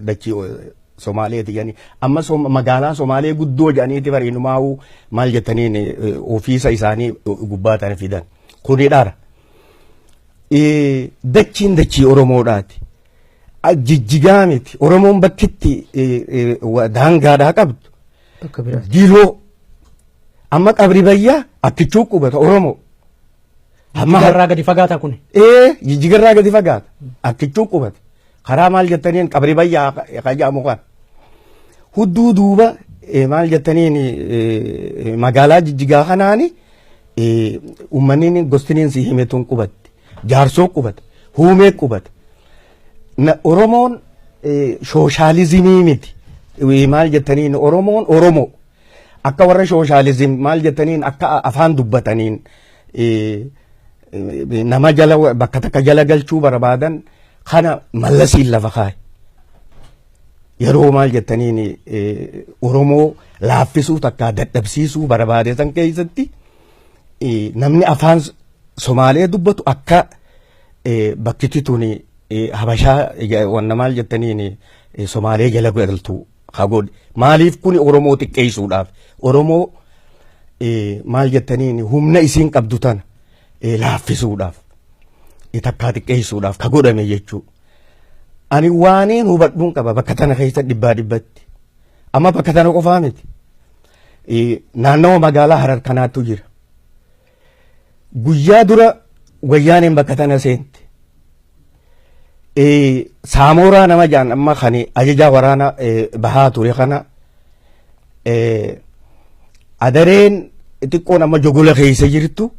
dachii Somaaleeti jedhanii amma magaalaa Somaalee guddoo jedhaniiti bariinumaa'uu maal jettaniin ofiisa isaanii gubbaa tana fidan. Kuni dhara. Dachiin dachii Oromoodhaati. Jijjigaa miti Oromoon bakkitti daangaadhaa qabdu. Diloo amma qabri bayyaa akkichuu qubata Oromoo. Jijjigarraa gadi fagaata kun. Jijjigarraa gadi fagaata akkichuu qubata. Karaa maal jettaniin qabri bayyaa qajaamu kan. Hudduu duuba maal jettaniin magaalaa Jijjigaa kanaani uummanni gostiniin si himetuun qubatti. Jaarsoo qubata. Huumee qubata. Oromoon sooshaalizimii miti. Maal jettaniin Oromoon Oromoo. Akka warra sooshaalizim maal jettaniin akka afaan dubbataniin nama jala bakka takka jala galchuu barbaadan kana mallasiin lafa kaa'e. Yeroo maal jettaniin Oromoo laaffisuu takka dadhabsiisuu barbaade san keessatti namni afaan Somaalee dubbatu akka bakkitti tuni Habashaa wanna maal jettaniin Somaalee jala galtu hagoodhe. Maaliif kuni Oromoo xiqqeessuudhaaf Oromoo maal jettaniin humna isiin qabdu tana laaffisuudhaaf takkaa xiqqeessuudhaaf ka godhame jechuudha. Ani waaniin hubadhuun qaba bakka tana keessa dhibbatti. Amma bakka tana qofaa miti. Naannawa magaalaa Harar kanaattu jira. Guyyaa dura wayyaaneen bakka tana seente. Saamoraa nama jaan amma kani ajajaa waraana bahaa ture kana adareen xiqqoon amma jogola keessa jirtu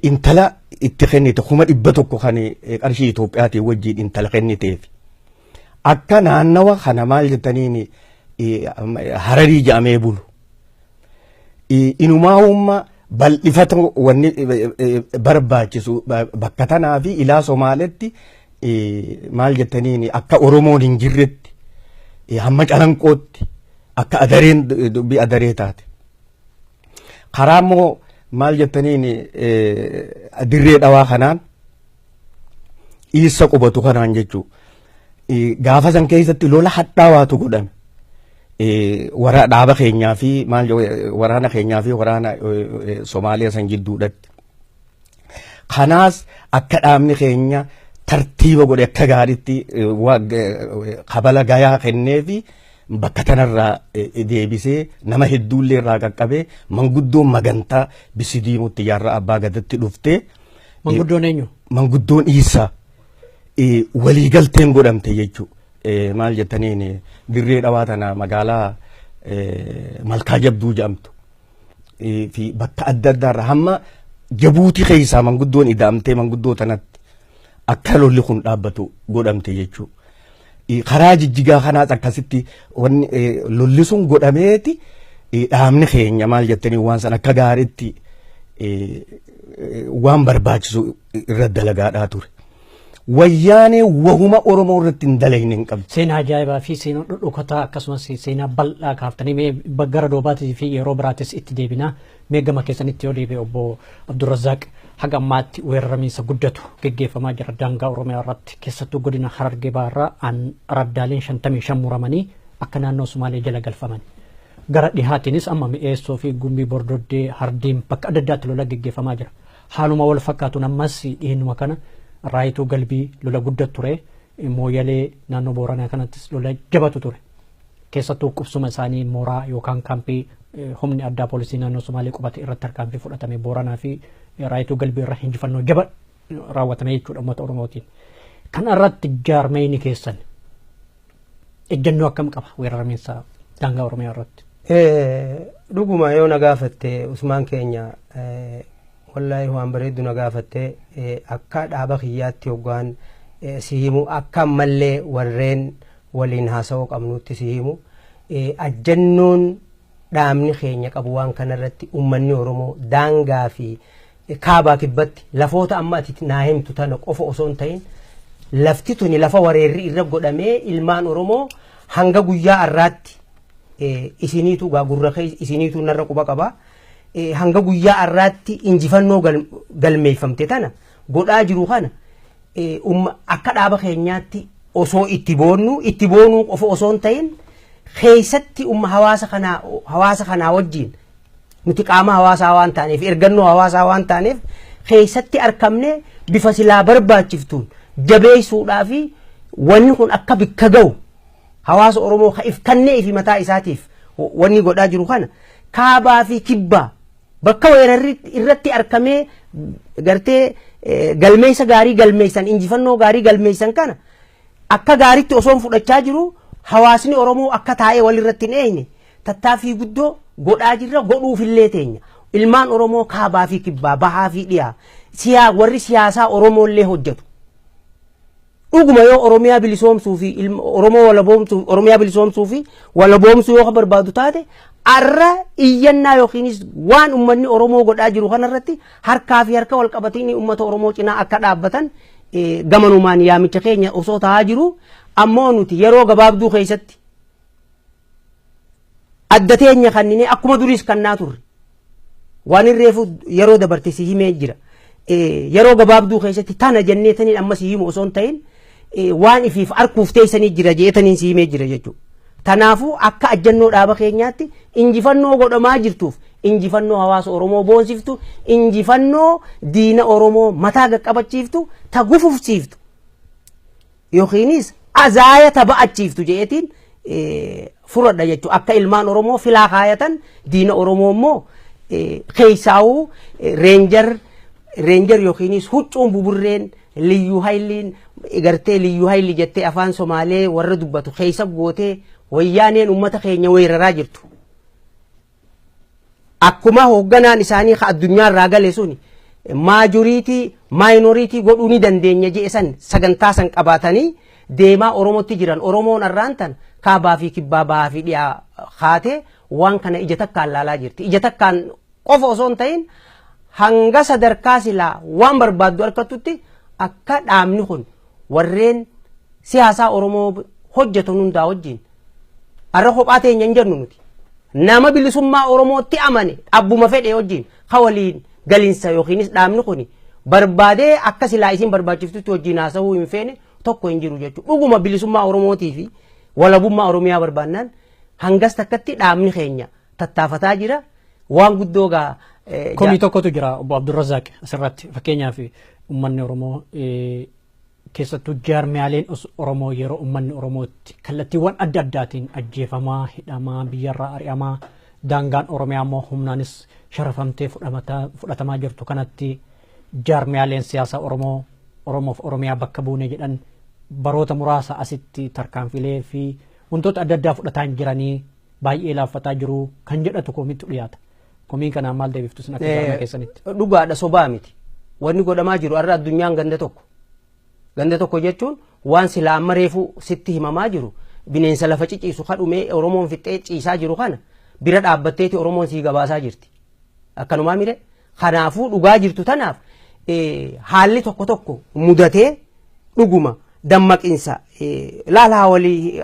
intala itti kennite 100 kani qarshii Itoophiyaatiin wajjiin intala kenniteef akka naannawa kana maal jettaniin Hararii jedhamee bulu inumaa'ummaa bal'ifata wanni barbaachisu bakka tanaa fi ilaa Somaaleetti maal jettaniin akka Oromoon hin jirretti hamma calanqootti akka adareen dubbii adaree taate. Karaa immoo maal jettaniin dirree dhawaa kanaan isa qubatu kanaan jechuu gaafa san keessatti lola hadhaawaatu godhame. Dhaaba keenyaa fi waraana keenyaa fi waraana Somaaliyaa san jidduudhatti. Kanaas akka dhaabni keenya tartiiba godhe akka gaariitti kabala gayaa kennee fi bakka tanarraa deebisee nama hedduullee irraa qaqqabee manguddoon magantaa Bisidiimutti jaarraa abbaa gadatti dhuftee. Manguddoon eenyu? Manguddoon Iisaa waliigalteen godhamte jechuudha. Maal jettaniin dirree dhawaa tana magaalaa malkaa jabduu jedhamtu fi bakka adda addaarra hamma Jabuutii keessaa manguddoon ida'amtee manguddoo tanatti akka lolli kun dhaabbatu godhamte jechuudha. Karaa jijjigaa kanaas akkasitti lolli sun godhameeti dhaabni keenya maal jettanii waan san akka gaariitti waan barbaachisu irra dalagaadhaa ture. Wayyaanee wahuma Oromoo irratti hin dalagne hin qabdu. Seenaa ajaa'ibaa fi seenaa dhokkataa akkasumas seenaa bal'aa kaaftanii gara doobaatii fi yeroo biraatis itti deebinaa meegama keessanitti yoo deebi'e obbo Abdurrazzaaq haga ammaatti weeraramiinsa guddatu geggeeffamaa jira daangaa Oromiyaa irratti keessattuu godina Harargee Bahaa araddaaleen 55 muramanii akka naannoo Sumaalee jala galfaman. Gara dhihaatiinis amma mi'eessoo fi gumbii bordoddee hardiin bakka adda addaatti lola geggeeffamaa jira. Haaluma wal fakkaatuun ammas dhiyeennuma kana raayituu galbii lola guddatu ture mooyalee naannoo Booranaa kanattis lola jabatu ture. Keessattuu qubsuma isaanii mooraa yookaan kaampii humni addaa poolisii naannoo Sumaalee qubate irratti tarkaanfii fudhatame Booranaa fi raayituu galbii irra injifannoo jaba raawwatame jechuudha uummata Oromootiin. Kana irratti jaarmeyni keessan ejjennoo akkam qaba weeraramiinsa daangaa Oromiyaa irratti? Dhuguma yoo na gaafatte Usmaan keenya wallahi waan bareedu na gaafatte akka dhaaba kiyyaatti hoggaan si himu akka mallee warreen waliin haasawoo qabnutti si himu ajjannoon dhaabni keenya qabu waan kanarratti uummanni Oromoo daangaa fi kaabaa kibbatti lafoota amma ati naa himtu tana qofa osoo hin ta'in lafti tuni lafa wareerri irra godhamee ilmaan Oromoo hanga guyyaa har'aatti isiniitu gurra isiniitu narra quba qaba. Hanga guyyaa har'aatti injifannoo galmeeffamte tana godhaa jiru kana akka dhaaba keenyaatti osoo itti boonuu qofa osoo hin ta'in keessatti hawaasa kanaa wajjin nuti qaama hawaasaa waan taaneef ergannoo hawaasaa waan taaneef keessatti argamne bifa silaa barbaachiftuun jabeessuudhaa fi wanni kun akka bikka ga'u hawaasa Oromoo ifkannee fi mataa isaatiif wanni godhaa jiru kana kaabaa fi kibbaa bakka weerarri irratti argamee gartee galmeessa gaarii galmeessan injifannoo gaarii galmeessan kana akka gaariitti osoo fudhachaa jiru hawaasni Oromoo akka taa'ee walirratti hin eenye tattaaffii guddoo godhaa jirra godhuufillee teenya ilmaan Oromoo kaabaa fi kibbaa bahaa fi dhiyaa warri siyaasaa Oromoollee hojjetu. Dhuguma yoo Oromiyaa bilisoomsuu fi Oromoo Oromiyaa bilisoomsuu fi walaboomsuu yoo barbaadu taate arra iyyannaa yookiinis waan uummanni Oromoo godhaa jiru kanarratti harkaa fi harka wal qabatanii uummata Oromoo cinaa akka dhaabbatan gamanumaan yaamicha keenya osoo ta'aa jiru ammoo nuti yeroo gabaabduu keessatti adda teenya kannine akkuma duris kannaa turre waan irreefu yeroo dabarte si himee jira yeroo gabaabduu keessatti tana jenneetanii amma si himu osoo hin ta'in waan ifiif arkuuf teessanii jira jeetaniin si himee jira jechuudha. Tanaafuu akka ajjannoo dhaaba keenyaatti injifannoo godhamaa jirtuuf injifannoo hawaasa Oromoo boonsiftu injifannoo diina Oromoo mataa qaqqabachiiftu ta gufufsiiftu yookiinis azaaya ta ba'achiiftu jeetiin furadha jechuudha. Akka ilmaan Oromoo filaa kaayatan diina Oromoo immoo keessaawuu reenjar yookiinis huccuun buburreen liyyuu hayliin gartee liyyuu hayli jettee afaan Somaalee warra dubbatu keessa gootee wayyaaneen ummata keenya weeraraa jirtu. Akkuma hoogganaan isaanii addunyaa irraa gale suni maajoriitii maayinoriitii godhuu ni dandeenya jeesan sagantaa san qabaatanii deemaa Oromootti jiran Oromoon arraan tan kaabaa fi kibbaa bahaa fi dhiyaa haatee waan kana ija takkaan laalaa jirti. Ija takkaan qofa osoo hin ta'in hanga sadarkaa silaa waan barbaaddu harkattutti akka dhaabni kun warreen siyaasaa Oromoo hojjetan hundaa wajjin arra kophaa teenya hin jennu nuti nama bilisummaa Oromootti amane abbuma fedhe wajjin hawaliin galinsa yookiinis dhaabni kun barbaadee akka silaa isin barbaachiftutti wajjin haasa'uu hin feene tokko hin jiru jechuudha. Dhuguma bilisummaa Oromootii fi walabummaa Oromiyaa barbaannaan hangas takkatti dhaabni keenya tattaafataa jira waan guddoo gaa. Komii tokkotu jira obbo Abdurrazzaaq asirratti fakkeenyaaf uummanni Oromoo keessattuu jaarmiyaaleen Oromoo yeroo uummanni Oromootti kallattiiwwan adda addaatiin ajjeefamaa hidhamaa biyyarraa ari'amaa daangaan Oromiyaa immoo humnaanis sharafamtee fudhatamaa jirtu kanatti jaarmiyaaleen siyaasaa Oromoo Oromoof Oromiyaa bakka buune jedhan baroota muraasa asitti tarkaanfilee fi wantoota adda addaa fudhataan jiranii baay'ee laaffataa jiru kan jedhatu komiitu dhiyaata. Komiin kanaan maal deebiftu sin akka jaarmaa keessanitti? Dhugaadha sobaa miti. Wanni godhamaa jiru har'a addunyaan ganda tokko. Ganda tokko jechuun waan silaa amma reefu sitti himamaa jiru bineensa lafa ciciisu kadhumee Oromoon fixee ciisaa jiru kana bira dhaabbatteeti Oromoon sii gabaasaa jirti. Akkanumaa mire kanaafuu dhugaa jirtu tanaaf haalli tokko tokko mudatee dhuguma dammaqinsa laalaa walii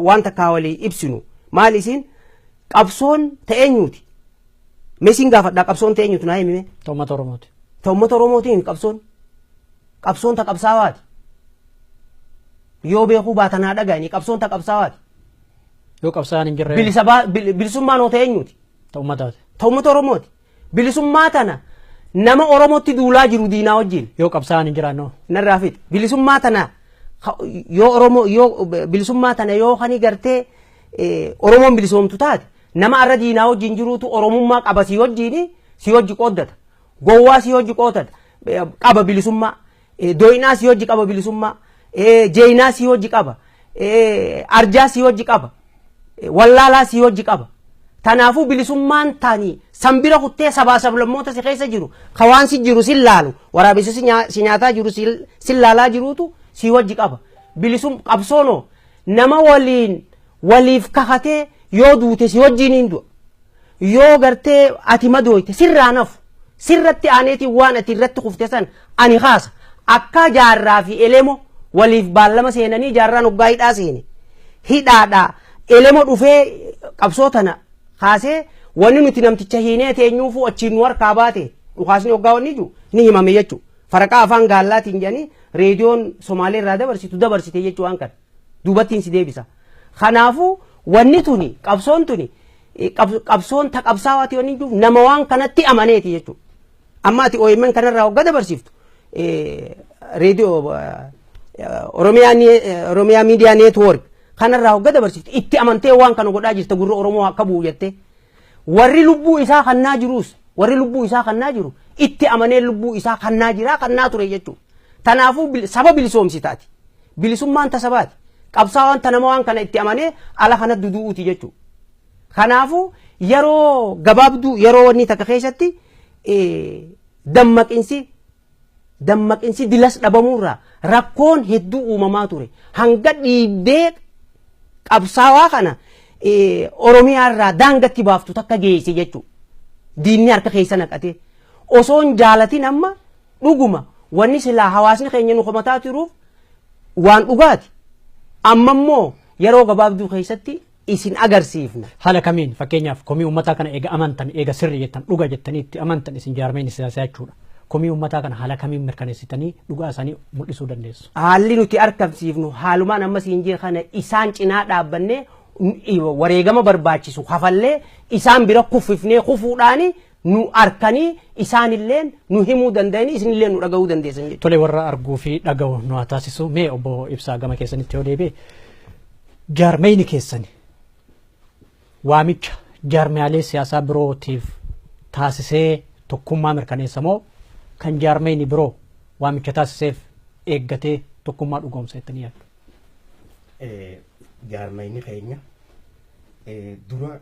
waan takkaa walii ibsinu maal isiin qabsoon ta'eenyuuti. Meesiin gaafadhaa qabsoon ta'eenyuutu naa himime. Uummata Oromooti. Uummata Oromootiin qabsoon ta qabsaawaati. Yoo beekuu baatan haa dhaga'anii qabsoon ta qabsaawaati. Yoo qabsaan hin jirre bilisummaan oo ta'eenyuuti. Uummataati. Uummata Oromooti. Bilisummaa tana nama Oromootti duulaa jiru diinaa wajjin. Yoo qabsaan hin jiraannoo. Narraa fiti. Bilisummaa tana yoo bilisummaa tana yoo hani gartee Oromoon bilisoomtu taate nama arra diinaa wajjin jiruutu Oromummaa qaba si wajjin si wajji qooddata. Gowwaa si wajji qootata qaba bilisummaa. Dooyinaa si wajji qaba bilisummaa. Jeeyinaa si wajji qaba. Arjaa si wajji qaba. Wallaalaa si wajji qaba. Tanaafuu bilisummaan taanii sanbira kuttee sabaa sablammoota si keessa jiru kawaan si jiru si laalu waraabessa si nyaataa jiru si laalaa jiruutu si wajji qaba. Qabsoonoo nama waliif kakatee yoo duute si wajjiin hin du'a. Yoo gartee ati madooyte sirraa nafu sirratti aaneetiin waan ati irratti kufte san ani kaasa akka jaarraa fi elemo waliif baallama seenanii jaarraan hoggaa hidhaa seene hidhaadhaa elemo dhufee qabsoo tana kaasee wanni nuti namticha hiinee teenyuufuu achiin nu harkaa baate dhukaasni hoggaa wanni jiru ni himame jechuudha. Faraqaa afaan gaallaatiin jedhanii reediyoon Somaalee irraa dabarsite jechuu waan kana duubattiin si deebisa. Kanaafuu wanni tuni qabsoon tuni qabsoon ta qabsaawaati wanni jiru nama waan kanatti amaneeti jechuudha. Amma ati OMN kanarraa hoggaa dabarsiftu reediyoo Oromiyaa Miidiyaa Neetwoork kanarraa hoggaa dabarsiftu itti amantee waan kana godhaa jirta gurra Oromoo akka bu'u jettee warri lubbuu isaa kannaa jiru itti amanee lubbuu isaa kannaa ture jechuudha. Tanaafuu saba bilisoomsitaati. Bilisummaan ta sabaati. Qabsaawaan ta nama waan kana itti amanee ala kana dudu'uuti jechuudha. Kanaafuu yeroo gabaabduu yeroo wanni takka keessatti dammaqinsi dilas dhabamuurraa rakkoon hedduu uumamaa ture. Hanga dhiibbee qabsaawaa kana Oromiyaarraa daangatti baaftu takka geesse jechuudha. Diinni harka keessa naqatee osoon jaalatin amma dhuguma wanni silaa hawaasni keenya nu komataa turuuf waan dhugaati. Amma immoo yeroo gabaabduu keessatti isin agarsiifna. Haala kamiin fakkeenyaaf komii uummataa kana eega amantan eega sirri jettan dhuga jettanii itti amantan isin jaarmeen siyaasaa jechuudha. Komii uummataa kana haala kamiin mirkaneessitanii dhugaa isaanii mul'isuu dandeessu. Haalli nuti argamsiifnu haalumaan amma siin jira kana isaan cinaa dhaabbannee wareegama barbaachisu hafallee isaan bira kuffifnee kufuudhaani nu arkanii isaanilleen nu himuu danda'anii isinillee nu dhaga'uu dandeessan jechuudha. Tole warra arguu fi dhaga'u nu haa taasisu mee obbo Ibsaa gama keessanitti yoo deebi'e jaarmeyni keessani waamicha jaarmiyaalee siyaasaa birootiif taasisee tokkummaa mirkaneessa moo kan jaarmeyni biroo waamicha taasiseef eeggatee tokkummaa dhugoomsa jettanii yaaddu? Jaarmeyni keenya dura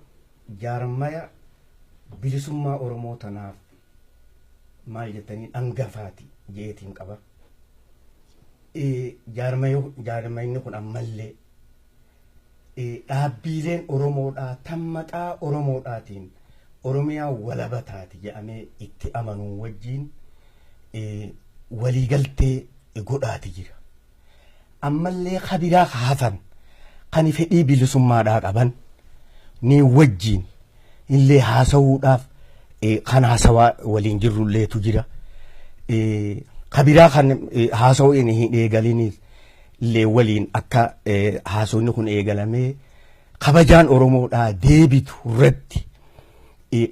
jaarmaya bilisummaa Oromoo tanaaf maal jettanii hangafaati jeetiin qaba. Jaarmeyni kun ammallee dhaabbiileen Oromoodhaa tammaqaa Oromoodhaatiin Oromiyaa walabataati jedhamee itti amanuu wajjiin waliigaltee godhaati jira. Ammallee kabiraa hafan kan fedhii bilisummaadhaa qaban ni wajjiin illee haasawuudhaaf kan haasawaa waliin jirrulleetu jira. Kabiraa kan haasawuu hin eegalinis illee waliin akka haasawni kun eegalamee kabajaan Oromoodhaa deebitu irratti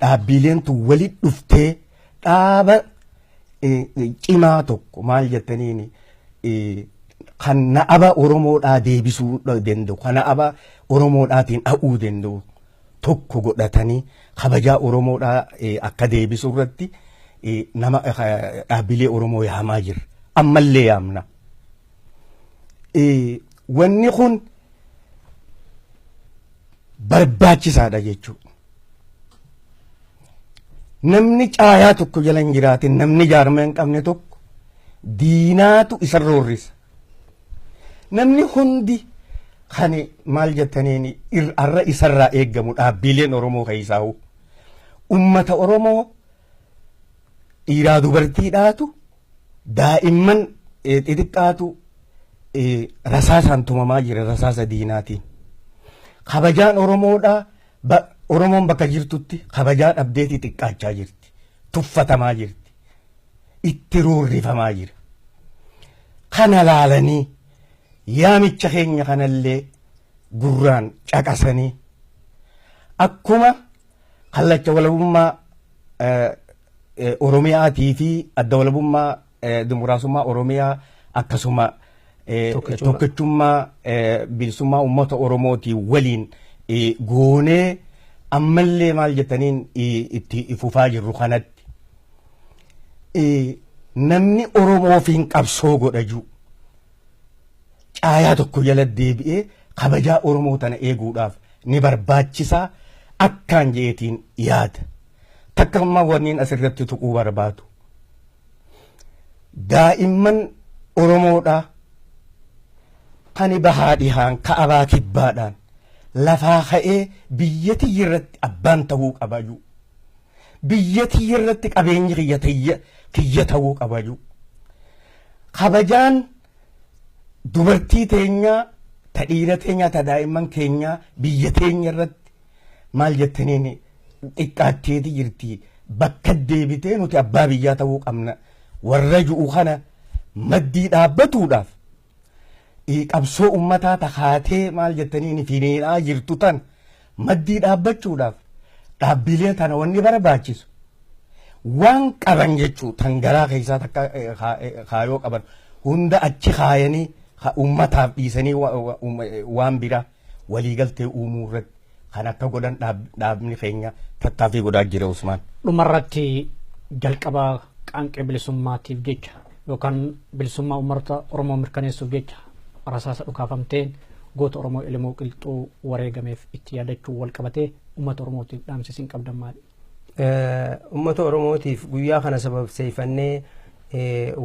dhaabbiileen tun walit dhuftee dhaaba cimaa tokko maal jettaniin kan na'aba Oromoodhaa deebisuu danda'u kan na'aba Oromoodhaatiin dha'uu danda'u tokko godhatanii kabajaa Oromoodhaa akka deebisu irratti nama dhaabbilee Oromoo yaamaa jira ammallee yaamna. Wanni kun barbaachisaadha jechuudha. Namni caayaa tokko jala hin jiraatin namni jaarma hin qabne tokko diinaatu isa roorrisa. Namni hundi kan maal jettaniin irra isarraa eeggamu dhaabbileen Oromoo keessaa'u ummata Oromoo dhiiraa dubartiidhaatu daa'imman xixiqqaatu rasaasaan tumamaa jira rasaasa diinaatiin. Kabajaan Oromoodhaa Oromoon bakka jirtutti kabajaa dhabdeetii xiqqaachaa jirti. Tuffatamaa jirti. Itti roorrifamaa jira. Kana laalanii yaamicha keenya kanallee gurraan caqasanii akkuma kallacha walabummaa Oromiyaatii fi adda walabummaa dimokiraasummaa Oromiyaa akkasuma tokkichummaa bilisummaa uummata Oromootii waliin goonee ammallee maal jettaniin itti fufaa jirru kanatti namni Oromoofiin qabsoo godhaju caayaa tokko jala deebi'ee kabajaa Oromoo tana eeguudhaaf ni barbaachisaa akkaan jeetiin yaada. Takka ammaa wanniin asirratti tuquu barbaadu. Daa'imman Oromoodhaa kan bahaa dhihaan ka'abaa kibbaadhaan lafaa ka'ee biyya tiyya irratti abbaan ta'uu qabaju. Biyya tiyya irratti qabeenyi kiyya ta'uu qabaju. Kabajaan dubartii teenyaa ta dhiira teenyaa ta daa'imman keenyaa biyya teenya irratti maal jettaniin xiqqaatteeti jirti. Bakka deebitee nuti abbaa biyyaa ta'uu qabna. Warra ju'u kana maddii dhaabbatuudhaaf qabsoo ummataa takaatee maal jettaniin finiidhaa jirtu tan maddii dhaabbachuudhaaf dhaabbilee tana wanni barbaachisu waan qaban jechuu tan garaa keessaa takka kaayoo qaban hunda achi kaayanii ummataaf dhiisanii waan biraa waliigaltee uumuu irratti kan akka godhan dhaabni keenya tattaaffii godhaa jira Usmaan. Dhumarratti jalqabaa qaanqee bilisummaatiif jecha yookaan bilisummaa uummata Oromoo mirkaneessuuf jecha rasaasa dhukaafamteen goota Oromoo ilmoo qilxuu wareegameef itti yaadachuu wal qabatee uummata Oromootiif dhaamsisiin qabdan maali? Uummata Oromootiif guyyaa kana sababseeffannee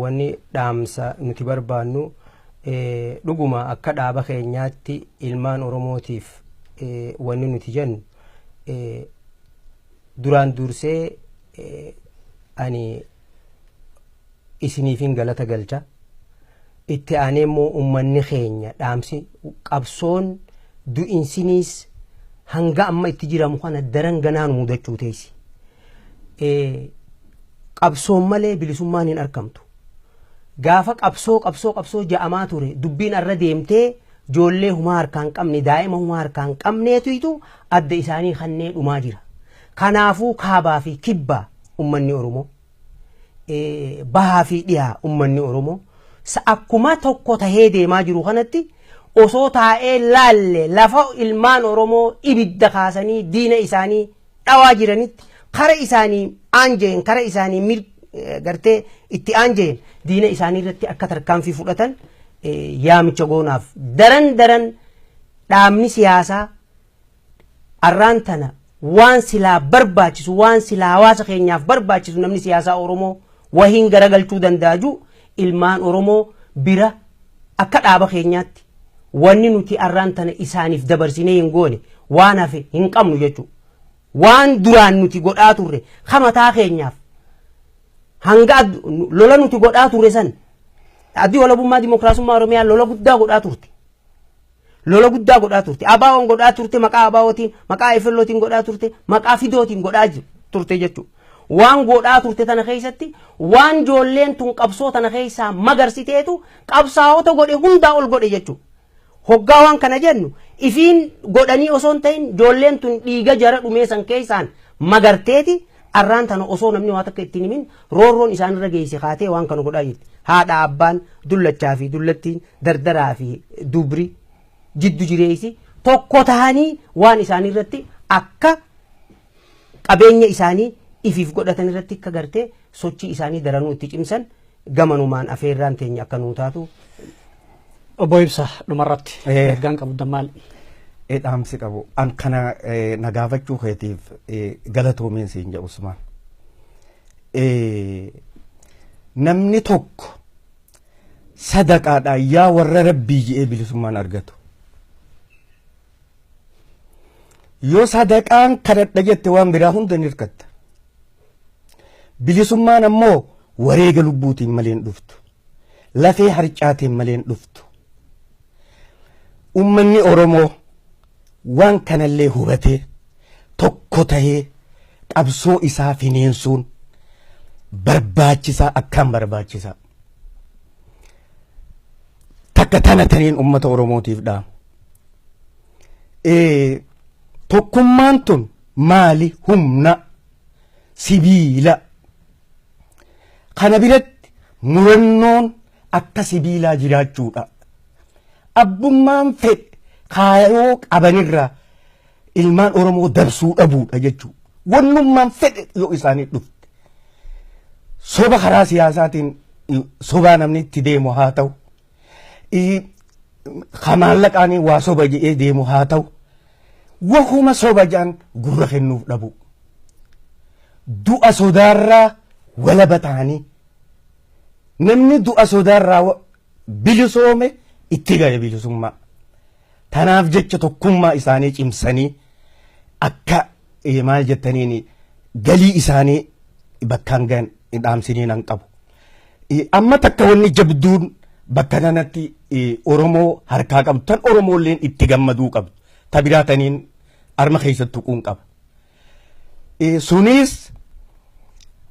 wanni dhaamsa nuti barbaannu dhuguma akka dhaaba keenyaatti ilmaan Oromootiif wanni nuti jennu duraan dursee ani isiniifin galata galcha. Itti aanee immoo uummanni keenya dhaamsi qabsoon du'insiniis hanga amma itti jiramu kana daran ganaan mudachuu teessi. Qabsoon malee bilisummaan hin argamtu. Gaafa qabsoo ja'amaa ture dubbiin arra deemtee ijoollee humaa harkaan qabne daa'ima humaa harkaan qabneetu adda isaanii kannee dhumaa jira. Kanaafuu kaabaa fi kibbaa uummanni Oromoo bahaa fi dhiyaa uummanni Oromoo akkuma tokko tahee deemaa jiru kanatti osoo taa'ee laalle lafa ilmaan Oromoo ibidda kaasanii diina isaanii dhawaa jiranitti kara isaanii aanjeen kara isaanii gartee itti aanjeen diina isaanii irratti akka tarkaanfii fudhatan yaamicha goonaaf daran dhaabni siyaasaa arraan tana waan silaa barbaachisu waan silaa hawaasa keenyaaf barbaachisu namni siyaasaa Oromoo wahiin garagalchuu dandaaju ilmaan Oromoo bira akka dhaaba keenyaatti wanni nuti arraan tana isaaniif dabarsinee hin goone waan hafe hin qabnu jechuudha. Waan duraan nuti godhaa turre kamataa keenyaaf hanga lola nuti godhaa turre san addi walabummaa dimokiraasummaa Oromiyaa lola guddaa godhaa turte. Lola guddaa godhaa turte. Abaawoon godhaa turte maqaa abaawootiin maqaa efellootiin godhaa turte maqaa fidootiin godhaa turte jechuudha. Waan godhaa turte tana keessatti waan ijoolleen tun qabsoo tana keessaa magarsiteetu qabsaa'ota godhe hundaa ol godhe jechuudha. Hoggaa waan kana jennu ifiin godhanii osoo hin ta'in ijoolleen tun dhiiga jara dhumeessan keessaan magarteeti arraan tana osoo namni waa takka ittiin himin roorroon isaanirra geesse kaatee waan kana godhaa jirti. Haadha abbaan dullachaa fi dullattiin dardaraa fi dubri jiddu jireessi tokko tahanii waan isaanirratti akka qabeenya isaanii ifiif godhatan irratti akka gartee sochii isaanii daranuu itti cimsan gamanumaan afeerraan teenya akka nuu taatu. Obbo Ibsa dhumarratti ergaan qabdu maal? Dhaamsi qabu an kana nagaafachuu keetiif galatoomeen siin jedhu Usmaan. Namni tokko sadaqaadhaan yaa warra rabbii jedhee bilisummaan argatu. Yoo sadaqaan kadhadha jette waan biraa hunda ni hirkatta. Bilisummaan ammoo wareega lubbuutiin malee hin dhuftu. Lafee harcaatiin malee hin dhuftu. Uummanni Oromoo waan kanallee hubatee tokko tahee qabsoo isaa fineensuun barbaachisaa akkaan barbaachisaa. Takka tana taniin uummata Oromootiif dhaamu. Tokkummaan tun maali? Humna, sibiila. Kana biratti murannoon akka sibiilaa jiraachuudha. Abbummaan fedhe kaayoo qabanirraa ilmaan Oromoo dabsuu dhabuudha jechuudha. Wannummaan fedhe yoo isaanii dhufte. Soba karaa siyaasaatiin sobaa namni itti deemu haa ta'u. Kamaallaqaanii waa soba jedhee deemu haa ta'u. Wahuma soba jaan gurra kennuuf dhabu. Du'a sodaarraa walaba ta'anii. Namni du'a sodaarraa bilisoome itti ga'e bilisummaa. Tanaaf jecha tokkummaa isaanii cimsanii akka maal jettaniin galii isaanii bakkaan ga'an dhaamsinii nan qabu. Amma takka wanni jabduun bakka kanatti Oromoo harkaa qabdu tan Oromoolleen itti gammaduu qabdu. Ta biraataniin arma keessatti tuquun qaba. Sunis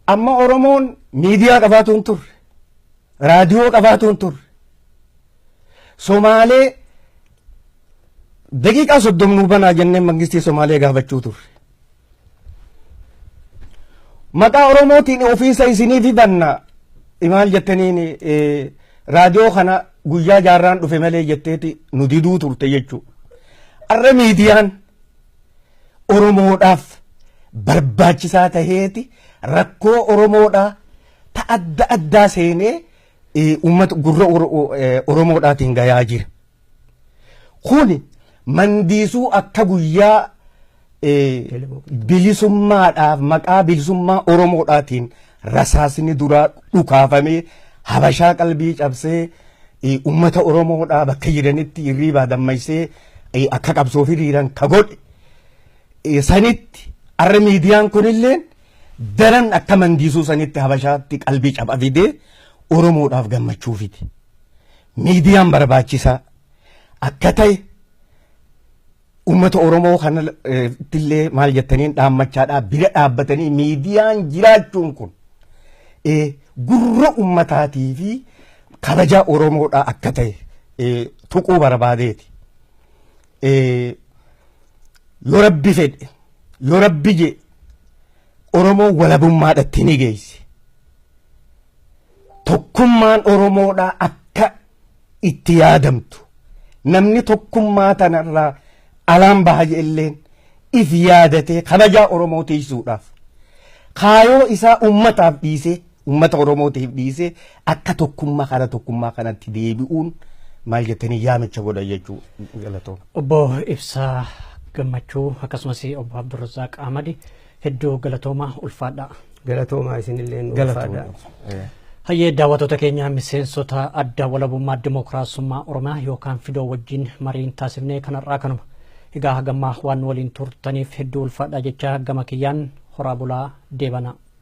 amma Oromoon miidiyaa qabaatuun turre. Raadiyoo qabaatuun turre. Somaalee daqiiqaa 30 banaa jennee mangistii Somaalee gaafachuu turre. Maqaa Oromootiin ofiisa isinii fidanna maal jettaniin raadiyoo kana guyyaa jaarraan dhufe malee jetteeti nu diduu turte jechuudha. Arra miidiyaan Oromoodhaaf barbaachisaa taheeti rakkoo Oromoodhaa ta adda addaa seenee uummata gurra Oromoodhaatiin gayaa jira. Kuni mandiisuu akka guyyaa bilisummaadhaaf maqaa bilisummaa Oromoodhaatiin rasaasni duraa dhukaafamee habashaa qalbii cabsee uummata Oromoodhaa bakka jiranitti hirriibaa dammaysee akka qabsoof hiriiran ka godhe sanitti arra miidiyaan kunilleen daran akka mandiisuu sanitti habashaatti qalbii caba fidee Oromoodhaaf gammachuu fide. Miidiyaan barbaachisaa akka ta'e uummata Oromoo kanattillee maal jettaniin dhaammachaadhaa bira dhaabbatanii miidiyaan jiraachuun kun gurra ummataatii fi kabajaa Oromoodhaa akka ta'e tuquu barbaadeeti. Yoo rabbi fedhe yoo rabbi je Oromoo walabummaadhatti ni geesse. Tokkummaan Oromoodhaa akka itti yaadamtu namni tokkummaa tanarraa alaan baha illeen if yaadatee kabajaa Oromoo tiisuudhaaf kaayoo isaa ummataaf dhiisee ummata Oromootiif dhiisee akka tokkummaa kanatti deebi'uun maal jettanii yaamicha godha jechuu galatooma. Obbo Ibsaa Gammachuu akkasumas obbo Abdurrazaaq Ahmadi hedduu galatooma ulfaadha. Galatooma isinillee ulfaadha. Hayyee daawwattoota keenya miseensota adda walabummaa dimookiraasummaa Oromiyaa yookaan fidoo wajjin mariin taasifnee kanarraa kanuma. Egaa hagammaa waan waliin turtaniif hedduu ulfaadha jecha gama kiyyaan horaa bulaa deebana.